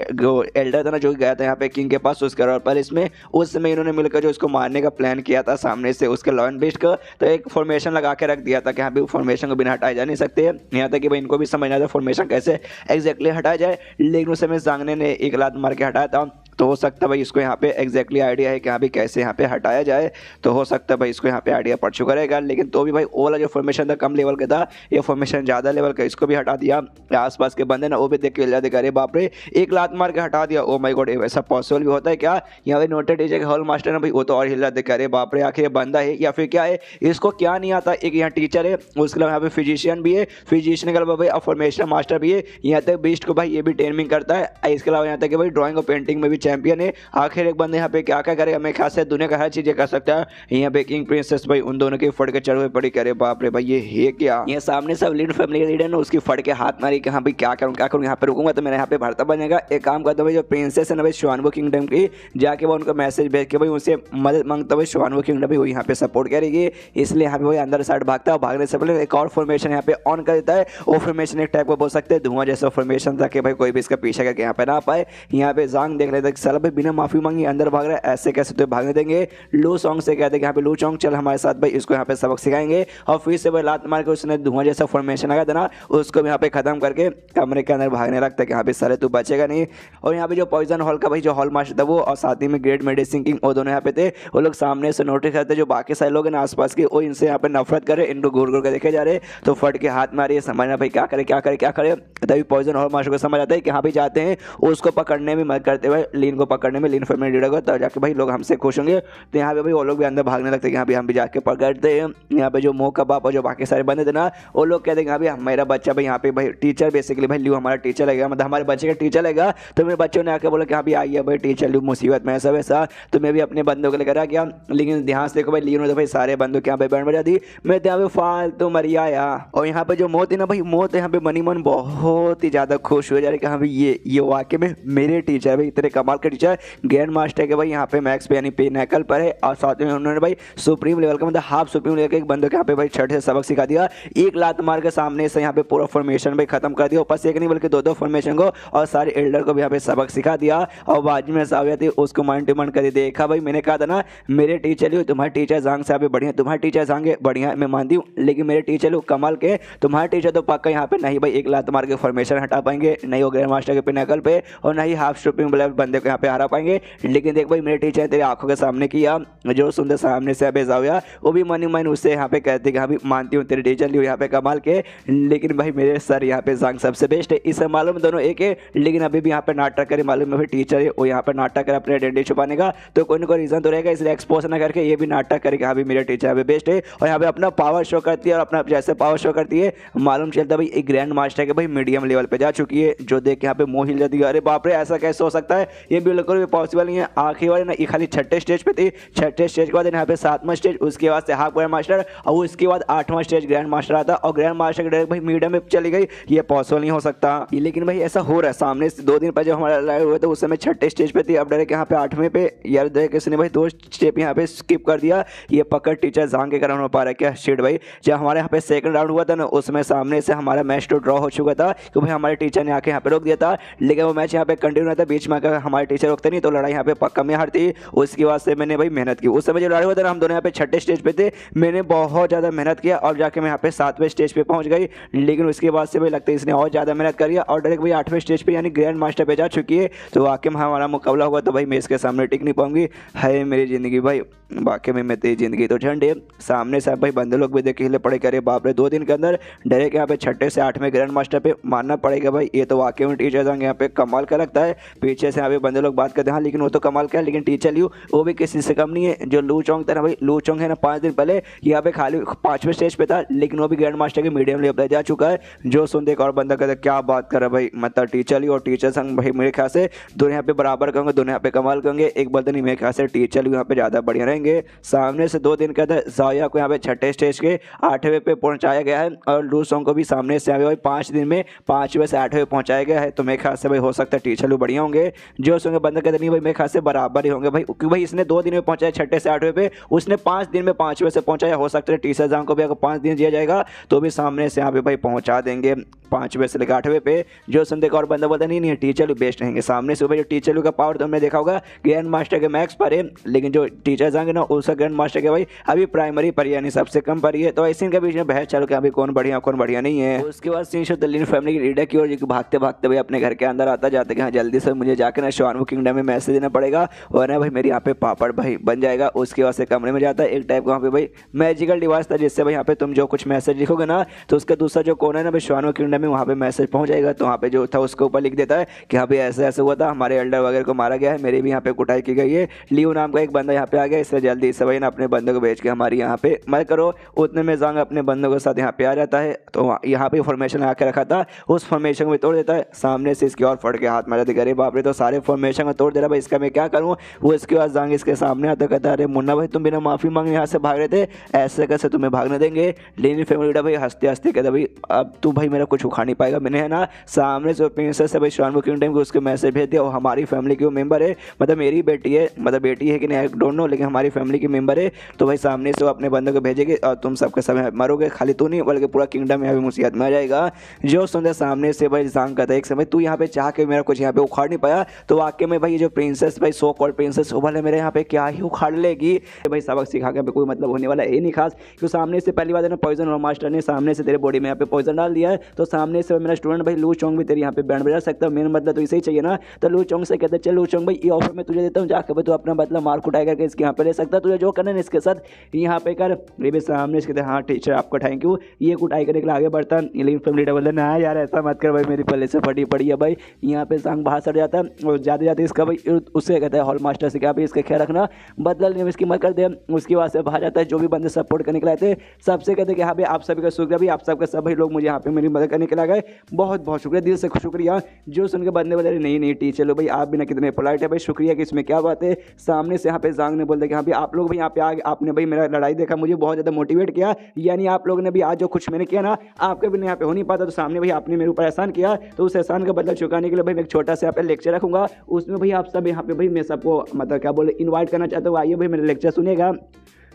एल्डर था ना जो गया था यहाँ पे किंग के पास उसके और पर इसमें उस समय इन्होंने मिलकर जो इसको मारने का प्लान किया था सामने से उसके लॉयन बेस्ट का, तो एक फॉर्मेशन लगा के रख दिया था कि यहाँ पे फॉर्मेशन को बिना हटाए जा नहीं सकते। यहाँ तक कि भाई इनको भी समझना था फॉर्मेशन कैसे एग्जैक्टली हटाया जाए, लेकिन उस समय जांगने ने एक लात मार के हटाया था। तो हो सकता है भाई इसको यहाँ पे एग्जैक्टली आइडिया है कि यहाँ पे कैसे यहाँ पे हटाया जाए, तो हो सकता है भाई इसको यहाँ पे आइडिया पड़ चुका रहेगा। लेकिन तो भी भाई वो वाला जो फॉर्मेशन था कम लेवल का था, ये फॉर्मेशन ज़्यादा लेवल का, इसको भी हटा दिया। आसपास के बंदे ना वो भी देख के जाते अरे बाप रे एक लात मार के हटा दिया, ओ माय गॉड ऐसा पॉसिबल भी होता है क्या। यहाँ पे नोटेड टीचर के हॉल मास्टर है भाई वो तो और हिला देख अरे बाप रे आखिर बंदा है या फिर क्या है, इसको क्या नहीं आता। एक यहाँ टीचर है उसके अलावा यहाँ पे फिजिशियन भी है, फिजिशियन के अलावा भाई फॉर्मेशन मास्टर भी है, यहाँ तक बीस्ट को भाई ये भी ट्रेनिंग करता है। इसके अलावा यहाँ तक भाई ड्राइंग और पेंटिंग में भी चैंपियन है। आखिर एक बंदे यहाँ पे क्या क्या करेगा, मैं ख्याल से दुनिया का हर चीजें कर सकता है। यहाँ पे किंग प्रिंसेस भाई उन दोनों की फट के चढ़ हुए पड़ी, करे बाप रे भाई ये है क्या। ये सामने सब लिन फैमिली लीडर ने उसकी फट के हाथ मारी कि हाँ भाई क्या करूँ यहाँ पे रुकूंगा तो मेरा यहाँ पे भरता बनेगा। एक काम करता भाई जो प्रिंसेस है ना भाई श्वानवू किंगडम की, जाके वो उनको मैसेज भेज के भाई उनसे मदद मांगता भाई श्वानवू किंगडम भी वो यहाँ पे सपोर्ट करेगी। इसलिए यहाँ पे भाई अंदर साइड भागता है, भागने से पहले एक और फॉर्मेशन यहाँ पे ऑन कर देता है। वो फॉर्मेशन एक टाइप को बोल सकते हैं धुआं जैसा फॉर्मेशन था कि भाई कोई भी इसका पीछे करके यहाँ पे ना पाए। यहाँ पे जांग देख लेते साला भाई बिना माफी मांगी अंदर भाग रहा है, ऐसे कैसे तो भागने देंगे। लू सॉन्ग से कहते हैं कि यहाँ पे लू चौंग चल हमारे साथ भाई इसको यहाँ पे सबक सिखाएंगे। और फिर से भाई लात मार के उसने धुआं जैसा फॉर्मेशन आया था ना उसको भी यहाँ पे खत्म करके कमरे के अंदर भागने लगता है कि यहाँ पे सारे तू बचेगा नहीं। और यहाँ पे जो पॉइजन हॉल का भाई जो हॉल मास्टर था वो और साथ ही में ग्रेट मेडिसिन किंग वो दोनों यहाँ पे थे। वो लोग सामने से नोटिस करते जो बाकी सारे लोग हैं ना आसपास के वो इनसे यहाँ पे नफरत करे, इनको घूर घूर के देखे जा रहे, तो फट के हाथ मारिए समझना भाई क्या करे क्या करे क्या करे। तभी पॉइजन हॉल मास्टर को समझ आता है कि हाँ भाई जाते हैं उसको पकड़ने में मदद करते हुए लीन को पकड़ने में, लीन फैमिली लीडर को, तब जाके भाई लोग हमसे खुश होंगे। तो यहाँ पे भाई वो लोग भी अंदर भागने लगते हैं कि यहाँ पे हम भी जाके पकड़ते हैं। यहाँ पे जो मोह का बाप और जो बाकी सारे बंदे थे ना वो लोग कहते हैं भाई मेरा बच्चा भाई यहाँ पे भाई टीचर बेसिकली भाई ल्यू हमारा टीचर लगेगा, मतलब हमारे बच्चे का टीचर लगेगा। तो मेरे बच्चों ने आके बोला कि हाँ भाई आइए भाई टीचर ल्यू मुसीबत में ऐसा वैसा, तो मैं भी अपने बंदों को लेकर आ गया। लेकिन ध्यान से देखो भाई लियो ने तो भाई सारे बंदों के यहाँ पे बैंड बजा दी, मैं तो यहाँ पे फालतू मरी आया। और यहाँ पे जो मौत है ना भाई मौत यहाँ पे मनी मन बहुत ही ज्यादा खुश हो जा रही कि हाँ भाई ये वाकई में मेरे टीचर भाई इतने कमाल के टीचर ग्रैंड मास्टर के भाई यहाँ पे मैक्स पे यानी पिनैकल पर है। और साथ में उन्होंने भाई सुप्रीम लेवल का मतलब हाफ सुप्रीम लेवल के एक बंदे के यहाँ पे भाई छठ से सबक सिखा दिया। एक लात मार के सामने से यहाँ पे पूरा फॉर्मेशन भाई खत्म कर दिया, ऊपर से एक नहीं बल्कि दो फॉर्मेशन को और सारे एल्डर को भी यहाँ पे सबक सिखा दिया। और बाजू में साविया थी उसको मन टू मन कर देखा भाई, मैंने कहा था ना मेरे टीचर लियो तुम्हारे टीचर जांग से यहाँ पे बढ़िया, तुम्हारे टीचर जांगे बढ़िया मैं मानती हूँ, लेकिन मेरे टीचर लोग कमाल के, तुम्हारे टीचर तो पक्का यहाँ पे नहीं भाई एक लात मार के फॉर्मेशन हटा पाएंगे, नहीं वो ग्रैंड मास्टर के पिनैकल पे और नहीं हाफ सुप्रीम लेवल बंदे को यहाँ पे हरा पाएंगे। लेकिन देख भाई मेरे टीचर तेरे आंखों के सामने किया, जो सुंदर सामने से अबे जाविया वो भी मन ही मन उससे यहाँ पे कहते कि हाँ भी मानती हूँ तेरे टीचर लियो यहाँ पे कमाल के, लेकिन भाई मेरे सर यहाँ पे जांग सबसे बेस्ट है। इसे मालूम दोनों एक है, लेकिन अभी भी यहाँ पे नाटक करे, मालूम है भाई टीचर है वो यहाँ पे नाटक करे अपने आइडेंटिटी छुपाने का, तो कोई ना कोई रीजन तो रहेगा, इसलिए एक्सपोज ना करके ये भी नाटक करे कि हाँ भी मेरे टीचर यहाँ पे बेस्ट है और यहाँ पे अपना पावर शो करती है। और अपना जैसे पावर शो करती है मालूम चलता है भाई एक ग्रैंड मास्टर के भाई मीडियम लेवल पे जा चुकी है, जो देख के यहाँ पे मोह हिल जाती है, अरे बाप रे ऐसा कैसे हो सकता है, ये बिल्कुल भी पॉसिबल नहीं है। आखिरी वाले ना ये खाली छठे स्टेज पे थी, छठे स्टेज के बाद यहाँ पे सातवां स्टेज, उसके बाद से हाफ ग्रैंड मास्टर और उसके बाद आठवां स्टेज ग्रैंड मास्टर आता और ग्रैंड मास्टर के डायरेक्ट भाई मीडियम में चली गई, ये पॉसिबल नहीं हो सकता। लेकिन भाई ऐसा हो रहा है, सामने से 2 दिन पहले जब हमारा लाइव हुआ था उस समय छठे स्टेज पे थी, अब डायरेक्ट यहाँ पे 8वें पे यार डायरेक्ट किसी ने भाई 2 स्टेप यहाँ पे स्किप कर दिया, ये पकड़ टीचर जांग के कारण हो पा रहा है क्या शिट भाई। जब हमारे यहाँ पे सेकंड राउंड हुआ था ना उसमें सामने से हमारा मैच तो ड्रॉ हो चुका था कि भाई हमारे टीचर ने आके यहाँ पे रोक दिया था, लेकिन वो मैच यहाँ पे कंटिन्यू रहता, बीच में अगर हमारे टीचर रोकते नहीं तो लड़ाई यहाँ पे पक्का में हारती। उसके बाद से मैंने भाई मेहनत की, उस समय जो लड़ाई हुआ था ना हम दोनों यहाँ पे छठे स्टेज पे थे, मैंने बहुत ज़्यादा मेहनत किया और जाके मैं यहाँ पे 7वें स्टेज पे पहुँच गई, लेकिन उसके बाद से भाई लगता है इसने और ज़्यादा मेहनत करी और डायरेक्ट भाई 8वें स्टेज पे यानी ग्रैंड मास्टर पे जा चुकी है। तो वाकई में हमारा मुकाबला हुआ तो भाई मैं इसके सामने टिक नहीं पाऊंगी, है मेरी ज़िंदगी भाई, वाकई में मैं तेरी ज़िंदगी तो झंडे। सामने से भाई बंदे लोग भी देखे हिले पड़े करे बाप रे, 2 दिन के अंदर डायरेक्ट यहाँ पे छठे से 8वें ग्रैंड मास्टर पे मानना पड़ेगा भाई, ये तो वाकई में टीचर जाएंगे यहाँ पे कमाल का लगता है। पीछे से यहाँ पे बंदे लोग बात करते हैं हाँ लेकिन वो तो कमाल का है, लेकिन टीचर लियो वो भी किसी से कम नहीं है। जो लू चौंग था ना भाई, लू चौंग है ना 5 दिन पहले यहाँ पे खाली 5वें स्टेज पे था, लेकिन वो भी ग्रैंड मास्टर के मीडियम लेवल पे जा चुका है। जो सुनते एक और बंदा कहता है क्या बात कर रहा है भाई, मतलब टीचर लियो और टीचर संग भाई मेरे ख्याल से दोनों यहाँ पे बराबर करेंगे, दोनों यहाँ पे कमाल करेंगे। एक बोलते नहीं मेरे ख्याल से टीचर लियो यहाँ पे ज़्यादा बढ़िया रहेंगे। सामने से 2 दिन कहता है जाया को यहाँ पे छठे स्टेज के 8वें पे पहुँचाया गया है और लू सॉन्ग को भी सामने से भाई 5 दिन में 5वें से 8वें पहुँचाया गया है, तो मेरे ख्याल से भाई हो सकता है टीचर लोग बढ़िया होंगे। जो सुनकर बंदा कहते नहीं भाई मेरे ख्याल से बराबर ही होंगे भाई, क्योंकि भाई इसने 2 दिन में पहुँचाया छठे से 8वें पे, उसने 5 दिन में 5वें से पहुँचाया, हो सकता है टीचर जांग को भी अगर 5 दिन दिया जाएगा तो भी सामने से यहाँ पे भाई पहुँचा देंगे 5वें से लेकर 8वें पे। जो सुनते और बंदा बोलता नहीं टीचर बेस्ट रहेंगे। सामने से भाई जो टीचर का पावर तो हमने देखा होगा ग्रैंड मास्टर के मैक्स पर है, लेकिन जो टीचर जाएंगे ना उसका ग्रैंड मास्टर के भाई अभी प्राइमरी पर यानी सबसे कम पर ही है, तो ऐसे इनके बीच में बहस चलो कि अभी कौन बढ़िया नहीं है। उसके बाद सीन दिल्ली फैमिली की लीडर की ओर भागते भागते भाई अपने घर के अंदर आता जाते कि हाँ जल्दी से मुझे जाकर ना शानवू किंगडम में मैसेज देना पड़ेगा वरना भाई मेरे यहाँ पे पापड़ भाई बन जाएगा। उसके बाद से कमरे में जाता है, एक टाइप का वहाँ पे भाई मैजिकल डिवाइस था जिससे भाई यहाँ पे तुम जो कुछ मैसेज लिखोगे ना तो उसका दूसरा जो कोना है ना भाई शानवू किंगडम में वहाँ पे मैसेज पहुँच जाएगा। तो वहाँ पे जो था उसके ऊपर लिख देता है कि हाँ भाई ऐसा ऐसा हुआ था, हमारे एल्डर वगैरह को मारा गया है, मेरी भी यहाँ पे कुटाई की गई है, लियो नाम का एक बंदा यहाँ पे आ गया, इससे जल्दी से भाई ना अपने बंदे को भेज के हमारी यहाँ पे मत करो। उतने में जांग अपने बंदों के साथ यहाँ पे आ जाता है, तो यहाँ पे फॉर्मेशन आके रखा था उस फॉर्मेशन को तोड़ देता है। सामने से इसकी और फट के हाथ मार जाते, अरे बाप रे तो सारे फॉर्मेशन को तोड़ दे रहा भाई, इसका मैं क्या करूँ। वो इसके बाद जांग इसके सामने आता कहता अरे मुन्ना भाई तुम बिना माफी मांगे यहाँ से भाग रहे थे, ऐसे कैसे तुम्हें भागने देंगे। लेकिन फैमिली भाई हंसते हंसते कहता भाई अब तू भाई मेरा कुछ उखाड़ नहीं पाएगा। मैंने है ना सामने से प्रिंसेस से भाई शानवू किंगडम को उसके मैसेज भेज दिया, वो हमारी फैमिली की मेंबर है, मतलब मेरी बेटी है, मतलब बेटी है कि नहीं आई डोंट नो, लेकिन हमारी फैमिली की मेंबर है। तो भाई सामने से वो अपने बंदों को भेजेगी और तुम सबके समय मरोगे, खाली तू नहीं बल्कि पूरा किंगडम यहाँ पे मुसीबत में आ जाएगा। जो सुनते सामने से भाई जांग कहता है एक समय तू यहाँ पे चाह के मेरा कुछ यहाँ पे उखाड़ नहीं पाया, तो वाकई में भाई जो प्रिंसेस भाई सो कॉल्ड प्रिंसेस वो वाले मेरे यहाँ पे क्या ही उखाड़ लेगी भाई, सबक सिखा के कोई मतलब होने वाला है नहीं खास। क्योंकि सामने से पहली बात है ना पॉइजन और मास्टर ने सामने से तेरे बॉडी में यहाँ पे पॉइजन डाल दिया है, तो सामने से मेरा स्टूडेंट भाई लू चोंग भी तेरे यहाँ पे बैंड बजा सकता है, मेन मतलब तो इसे ही चाहिए ना। तो लू चोंग से कहते चल लू चोंग भाई ये ऑफर मैं तुझे देता हूँ, जाकर भाई तू अपना मतलब मार कुटाई करके इसके यहाँ पे ले सकता है, तुझे जो करना है इसके साथ यहाँ पे कर। ये भी सामने से कहते हाँ टीचर आपको थैंक यू, ये कुटाई करने के लिए आगे बढ़ता। लेकिन फैमिली बोलते ना यार ऐसा मत कर भाई, मेरी पहले से फटी पड़ी है भाई। यहाँ पे जांग बाहर सड़ जाता है और जाते जाते इसका भाई उससे कहता है हॉल मास्टर से क्या भाई इसका ख्याल रखना, बदला लेने इसकी मत कर दे। उसके बाद से बाहर जाता है, जो भी बंदे सपोर्ट करने के लिए आते सबसे कहते कि हाँ भाई आप सभी का शुक्रिया भाई, आप सबके सब भाई लोग मुझे यहाँ पे मेरी मदद करने के गए। बहुत बहुत शुक्रिया, दिल से शुक्रिया। जो सुन के बंदे बता रहे नहीं नहीं टीचर लो भाई आप भी ना कितने पोलाइट है भाई, शुक्रिया कि इसमें क्या बात है। सामने से यहाँ पे जांग ने बोल दिया कि हाँ भाई आप लोग भी यहाँ पे आगे आपने भाई मेरा लड़ाई देखा, मुझे बहुत ज़्यादा मोटिवेट किया, यानी आप लोगों ने भी आज जो कुछ मैंने किया ना आपके भी यहाँ पे हो नहीं पाता, तो सामने भाई आपने मेरे ऊपर एहसान किया, तो उस एहसान का बदला चुकाने के लिए भाई मैं एक छोटा सा यहाँ पे लेक्चर रखूंगा। उसमें भाई आप सब यहाँ पे भाई मैं सबको मतलब क्या बोले इन्वाइट करना चाहता हूँ, आइए भाई मेरा लेक्चर सुनिएगा।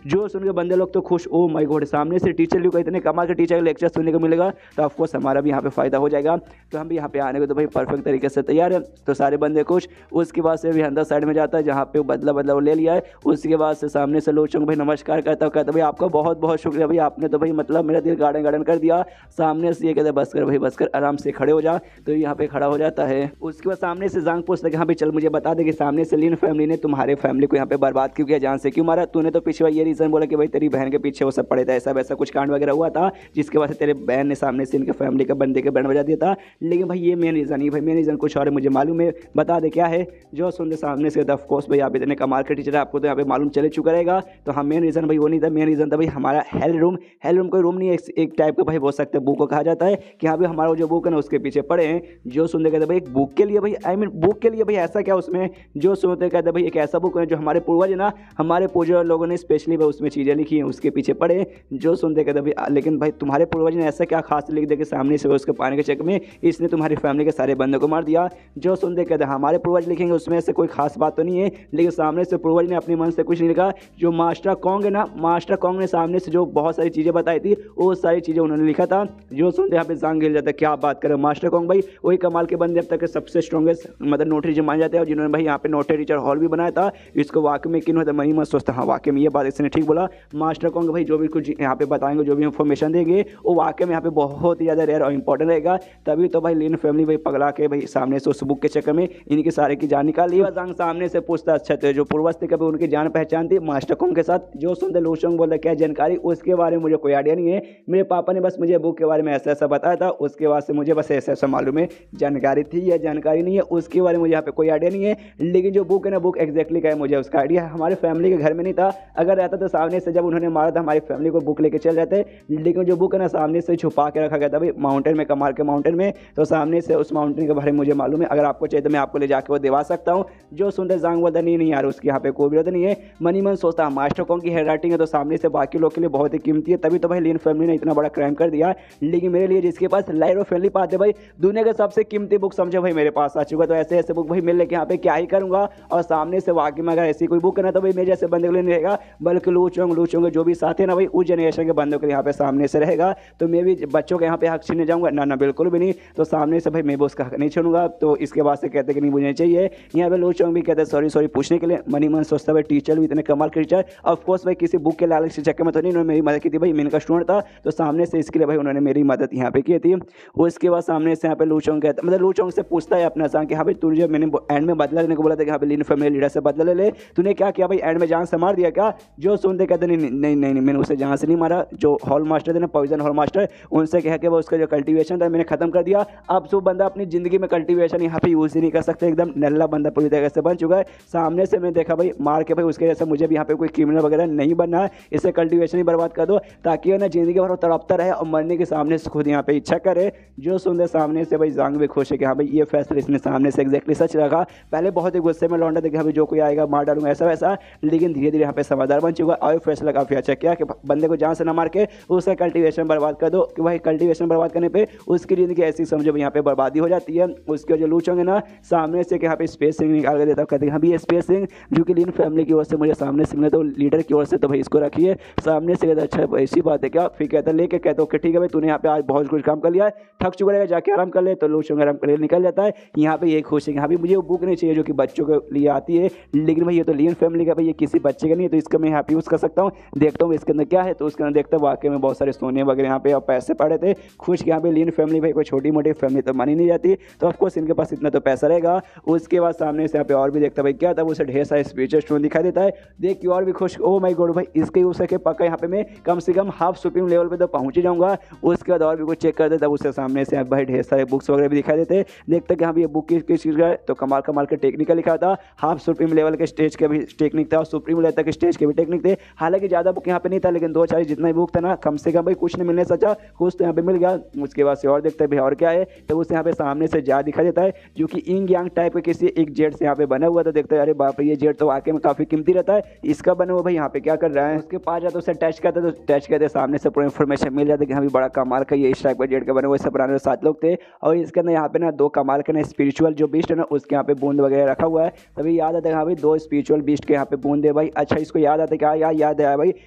जो सुन के बंदे लोग तो खुश, ओ माय गॉड सामने से टीचर लोग इतने कमाल के टीचर का लेक्चर सुनने को मिलेगा, तो ऑफकोर्स हमारा भी यहाँ पे फ़ायदा हो जाएगा। तो हम भी यहाँ पे आने को तो भाई परफेक्ट तरीके से तैयार है। तो सारे बंदे खुश। उसके बाद से भी अंदर साइड में जाता है जहाँ पे बदला वो ले लिया है। उसके बाद से सामने से लोचों भाई नमस्कार करता हूँ, कहता भाई आपका बहुत बहुत शुक्रिया भाई, आपने तो भाई मतलब मेरा दिल गार्डन गार्डन कर दिया। सामने से ये कहते बस कर भाई बस कर, आराम से खड़े हो जा। तो यहाँ पे खड़ा हो जाता है। उसके बाद सामने से जांग पूछता है कि हाँ भाई चल मुझे बता दे कि सामने से लीन फैमिली ने तुम्हारे फैमिली को यहाँ पे बर्बाद क्यों किया, जान से क्यों मारा? तूने तो पिछले ये रीज़न बोला कि भाई तेरी बहन के पीछे वो सब पड़े थे, ऐसा वैसा कुछ कांड वगैरह हुआ था जिसके वजह से तेरे बहन ने सामने से इनके फैमिली के बंदे के बैंड बजा दिया था। लेकिन भाई ये मेन रीज़न नहीं भाई, मेन रीज़न कुछ और है, मुझे मालूम है, बता दे क्या है। जो सुनते सामने से ऑफ कोर्स भाई आप इतने कमाल के टीचर है, आपको तो यहाँ पे मालूम चले चुका रहेगा। तो हाँ मेन रीज़न भाई वो नहीं था, मेन रीज़न था भाई हमारा हेल रूम कोई रूम नहीं है, एक टाइप का भाई बोल सकते हैं बुक को कहा जाता है कि हाँ भाई हमारा जो बुक है ना उसके पीछे पड़े हैं। जो सुनते कहते भाई एक बुक के लिए भाई आई मीन बुक के लिए भाई ऐसा क्या उसमें, जो सुनते कहते भाई एक ऐसा बुक है जो हमारे पूर्वज ना हमारे पूर्वज लोगों ने स्पेशली भाई उसमें चीज़ें लिखी हैं उसके पीछे पड़े। जो सुनते कहते भाई लेकिन भाई तुम्हारे पूर्वज ने ऐसा क्या खास लिख दे कि सामने से उसके पाने के चक्कर में इसने तुम्हारी फैमिली के सारे बंदों को मार दिया। जो सुनते कहते हमारे पूर्वज लिखेंगे उसमें से कोई खास बात तो नहीं है, लेकिन सामने से पूर्वज ने अपने मन से कुछ नहीं लिखा। जो मास्टर कॉन्ग है ना, मास्टर कॉन्ग ने सामने से जो बहुत सारी चीज़ें बताई थी वो सारी चीज़ें उन्होंने लिखा था। जो सुनते यहाँ पे जांग गिर जाता है, क्या बात करें मास्टर कॉन्ग भाई वही कमाल के बंदे अब तक के सबसे स्ट्रॉन्गेस्ट मतलब नोटरी टीचर माने जाते हैं, और जिन्होंने भाई यहाँ पे नोटरी टीचर हॉल भी बनाया था। इसको वाकई में किन होता मनी मत सोचता, हाँ वाकई में ये बात इसने ठीक बोला। मास्टर कॉन्ग भाई जो भी कुछ यहाँ पे बताएंगे जो भी इन्फॉर्मेशन देंगे वो वाकई में यहाँ पे बहुत ही ज़्यादा रेयर और इंपॉर्टेंट रहेगा। तभी तो भाई लीन फैमिली भाई पगला के भाई सामने से उस बुक के चक्कर में इनकी सारे की जान निकाल ली। जांग सामने से पूछता अच्छा थे जो पूर्वज थे कभी उनकी जान पहचान थी मास्टर कॉन्ग के साथ। जो सुनते लोचोंग बोलते क्या जानकारी उसके बारे में मुझे कोई आइडिया नहीं है, मेरे पापा ने बस मुझे बुक के बारे में ऐसा ऐसा बताया था, उसके बाद से मुझे बस ऐसा ऐसा मालूम है। जानकारी थी या जानकारी नहीं है उसके बारे में मुझे यहाँ पे कोई आइडिया नहीं है, लेकिन जो बुक है ना बुक एग्जैक्टली क्या है मुझे उसका आइडिया है। हमारे फैमिली के घर में नहीं था, अगर रहता तो सामने से जब उन्होंने मारा था हमारी फैमिली को बुक लेके चल जाते, लेकिन जो बुक है ना सामने से छुपा के रखा गया था भाई माउंटेन में, कमाल के माउंटेन में। तो सामने से उस माउंटेन के बारे में मुझे मालूम है, अगर आपको चाहिए तो मैं आपको ले जाकर वो दिवा सकता हूँ। जो सुनते जांग बोलता नहीं यार उसकी यहाँ पे कोई विरोध नहीं है। मनी मन सोचता मास्टर कॉन्ग की हैंड राइटिंग है तो सामने से बाकी लोग के लिए बहुत ही कीमती है, तभी तो भाई लीन फैमिली ने इतना बड़ा क्राइम कर दिया। लेकिन मेरे लिए जिसके पास लाइरो फैमिली पाते भाई दुनिया के सबसे कीमती बुक समझो भाई मेरे पास आ चुका, तो ऐसे ऐसे बुक भाई मिल लेके यहाँ पे क्या ही करूँगा। और सामने से वाकई में अगर ऐसी कोई बुक है ना तो भाई मेरे जैसे बंदे के लिए नहीं रहेगा, बल्कि लूचोंगे जो भी साथी है ना भाई उस जनरेशन के बंदों के यहाँ पे सामने से रहेगा। तो मैं भी बच्चों के यहाँ पे हक छीनने जाऊँगा ना बिल्कुल भी नहीं। तो सामने से भाई मैं भी उसका हक नहीं छीनूंगा। तो इसके बाद से कहते कि नहीं मुझे चाहिए। यहाँ पे लोचोंग भी कहते सॉरी पूछने के लिए। मनी मन सोचता भाई टीचर भी इतने कमाल के टीचर, ऑफकोर्स भाई किसी बुक के लालच के चक्कर में तो नहीं, उन्होंने मेरी मदद की थी भाई, मैं इनका स्टूडेंट था तो सामने से इसके लिए भाई उन्होंने मेरी मदद यहाँ पे की थी। उसके बाद सामने से यहाँ पे लोचोंग कहता मतलब लोचोंग से पूछता है अपना सांग कि हाँ भाई तुझे मैंने एंड में बदला लेने को बोला था कि हाँ भाई लीन फैमिली लीडर से बदला ले, तूने क्या किया भाई एंड में जान से मार दिया क्या? जो सुनते कहते नहीं मैंने उसे जान से नहीं मारा। जो हॉल मास्टर थे ना पॉइजन हॉल मास्टर उनसे कह के वो उसका जो कल्टीवेशन था मैंने खत्म कर दिया। अब जो बंदा अपनी जिंदगी में कल्टीवेशन यहाँ पे यूज ही नहीं कर सकते, एकदम नल्ला बंदा पूरी तरह से बन चुका है। सामने से मैंने देखा भाई मार के भाई उसके जैसे मुझे भी यहाँ पे कोई क्रिमिनल वगैरह नहीं बनना है, इसे कल्टीवेशन ही बर्बाद कर दो ताकि वो ना जिंदगी भर तड़पता रहे और मरने के सामने से खुद यहाँ पे इच्छा करे। जो सुनते सामने से भाई जांग भी खुश है कि हाँ भाई ये फैसला इसने सामने से एग्जैक्टली सच रखा। पहले बहुत ही गुस्से में लौंडा देखा भाई जो कोई आएगा मार डालूंगा ऐसा वैसा, लेकिन धीरे धीरे यहाँ पे समझदार बन चुका और फैसला काफी अच्छा किया कि बंदे को जान से ना मार के उसका कल्टीवेशन बर्बाद कर दो, कि भाई कल्टीवेशन बर्बाद करने पे उसकी जिंदगी ऐसी समझो यहाँ पे बर्बादी हो जाती है। उसके जो लूचोंगे ना सामने से कि यहाँ पे स्पेस सिंह निकाल कर देता, कहते हैं हाँ भी स्पेस सिंह जो कि लीन फैमिली की ओर से मुझे सामने सिंह तो लीडर की ओर से तो भाई इसको रखिए। सामने से कहता अच्छा ऐसी बात है क्या? फिर कहता लेके कहते ओके ठीक है भाई तूने यहाँ पे आज बहुत कुछ काम कर लिया है, थक चुका रहेगा जाके आराम कर ले। तो लूचोंग आराम कर निकल जाता है। यहाँ पे ये खुश है कि हाँ भी मुझे वो बुक नहीं चाहिए जो कि बच्चों के लिए आती है, लेकिन भाई ये तो लीन फैमिली का भाई ये किसी बच्चे का नहीं है, तो इसका मैं यहाँ पे यूज़ कर सकता हूँ। देखता हूँ इसके अंदर क्या है, तो उसके अंदर देखता हूँ वाकई में बहुत सारे सोने वगैरह यहाँ पे और पैसे पड़े थे। खुश कि यहाँ पे लीन फैमिली भाई कोई छोटी मोटी फैमिली तो मानी नहीं जाती, तो ऑफकोर्स इनके पास इतना तो पैसा रहेगा। उसके बाद सामने से यहाँ पे और भी देखता भाई क्या था, उसे ढेर सारे स्पीचर स्टोन दिखाई देता है। देख के और भी खुश, ओ माय गॉड भाई इसके यूज करके पक्का यहाँ पे मैं कम से कम हाफ सुप्रीम लेवल पे तो पहुंच ही जाऊंगा। उसके बाद और भी कुछ चेक कर देता, उससे सामने से भाई ढेर सारे बुक्स वगैरह भी दिखाई देते। देखते कि हाँ ये बुक किस चीज़ का है, तो कमाल कमाल के टेक्निकल लिखा था। हाफ सुप्रीम लेवल के स्टेज के भी टेक्निक था और सुप्रीम लेवल तक स्टेज के भी टेक्निक बुक थे। हालांकि ज़्यादा बुक यहाँ पे नहीं था, लेकिन 2-4 जितना ही बुक था ना, कम से कम भाई कुछ नहीं मिलने सचा, कुछ तो यहाँ पे मिल गया। उसके बाद से और देखते हैं भाई और क्या है, तो उसे यहाँ पे सामने से जा दिखा देता है जो कि इंग यांग टाइप के किसी एक जेट से यहाँ पे बना हुआ था। देखते हैं अरे बाप रे, ये जेट तो वाकई में काफी कीमती रहता है, इसका बना हुआ भाई यहाँ पे क्या कर रहा है। उसके पास जाता है, उसे टच करता है, तो टच करते सामने से पूरा इन्फॉर्मेशन मिल जाता है कि हाँ भी बड़ा कमाल का ये इस टाइप का जेट का बना हुआ। सब पुराने 7 लोग थे और इसके अंदर यहाँ पे ना 2 कमाल के ना स्पिरिचुअल जो बीस्ट है ना, उसके यहाँ पे बूंद वगैरह रखा हुआ है। तभी याद आता है हाँ भाई 2 स्पिरिचुअल बीस्ट के यहाँ पे बूंद है भाई। अच्छा, इसको याद आता है क्या, याद आया भाई,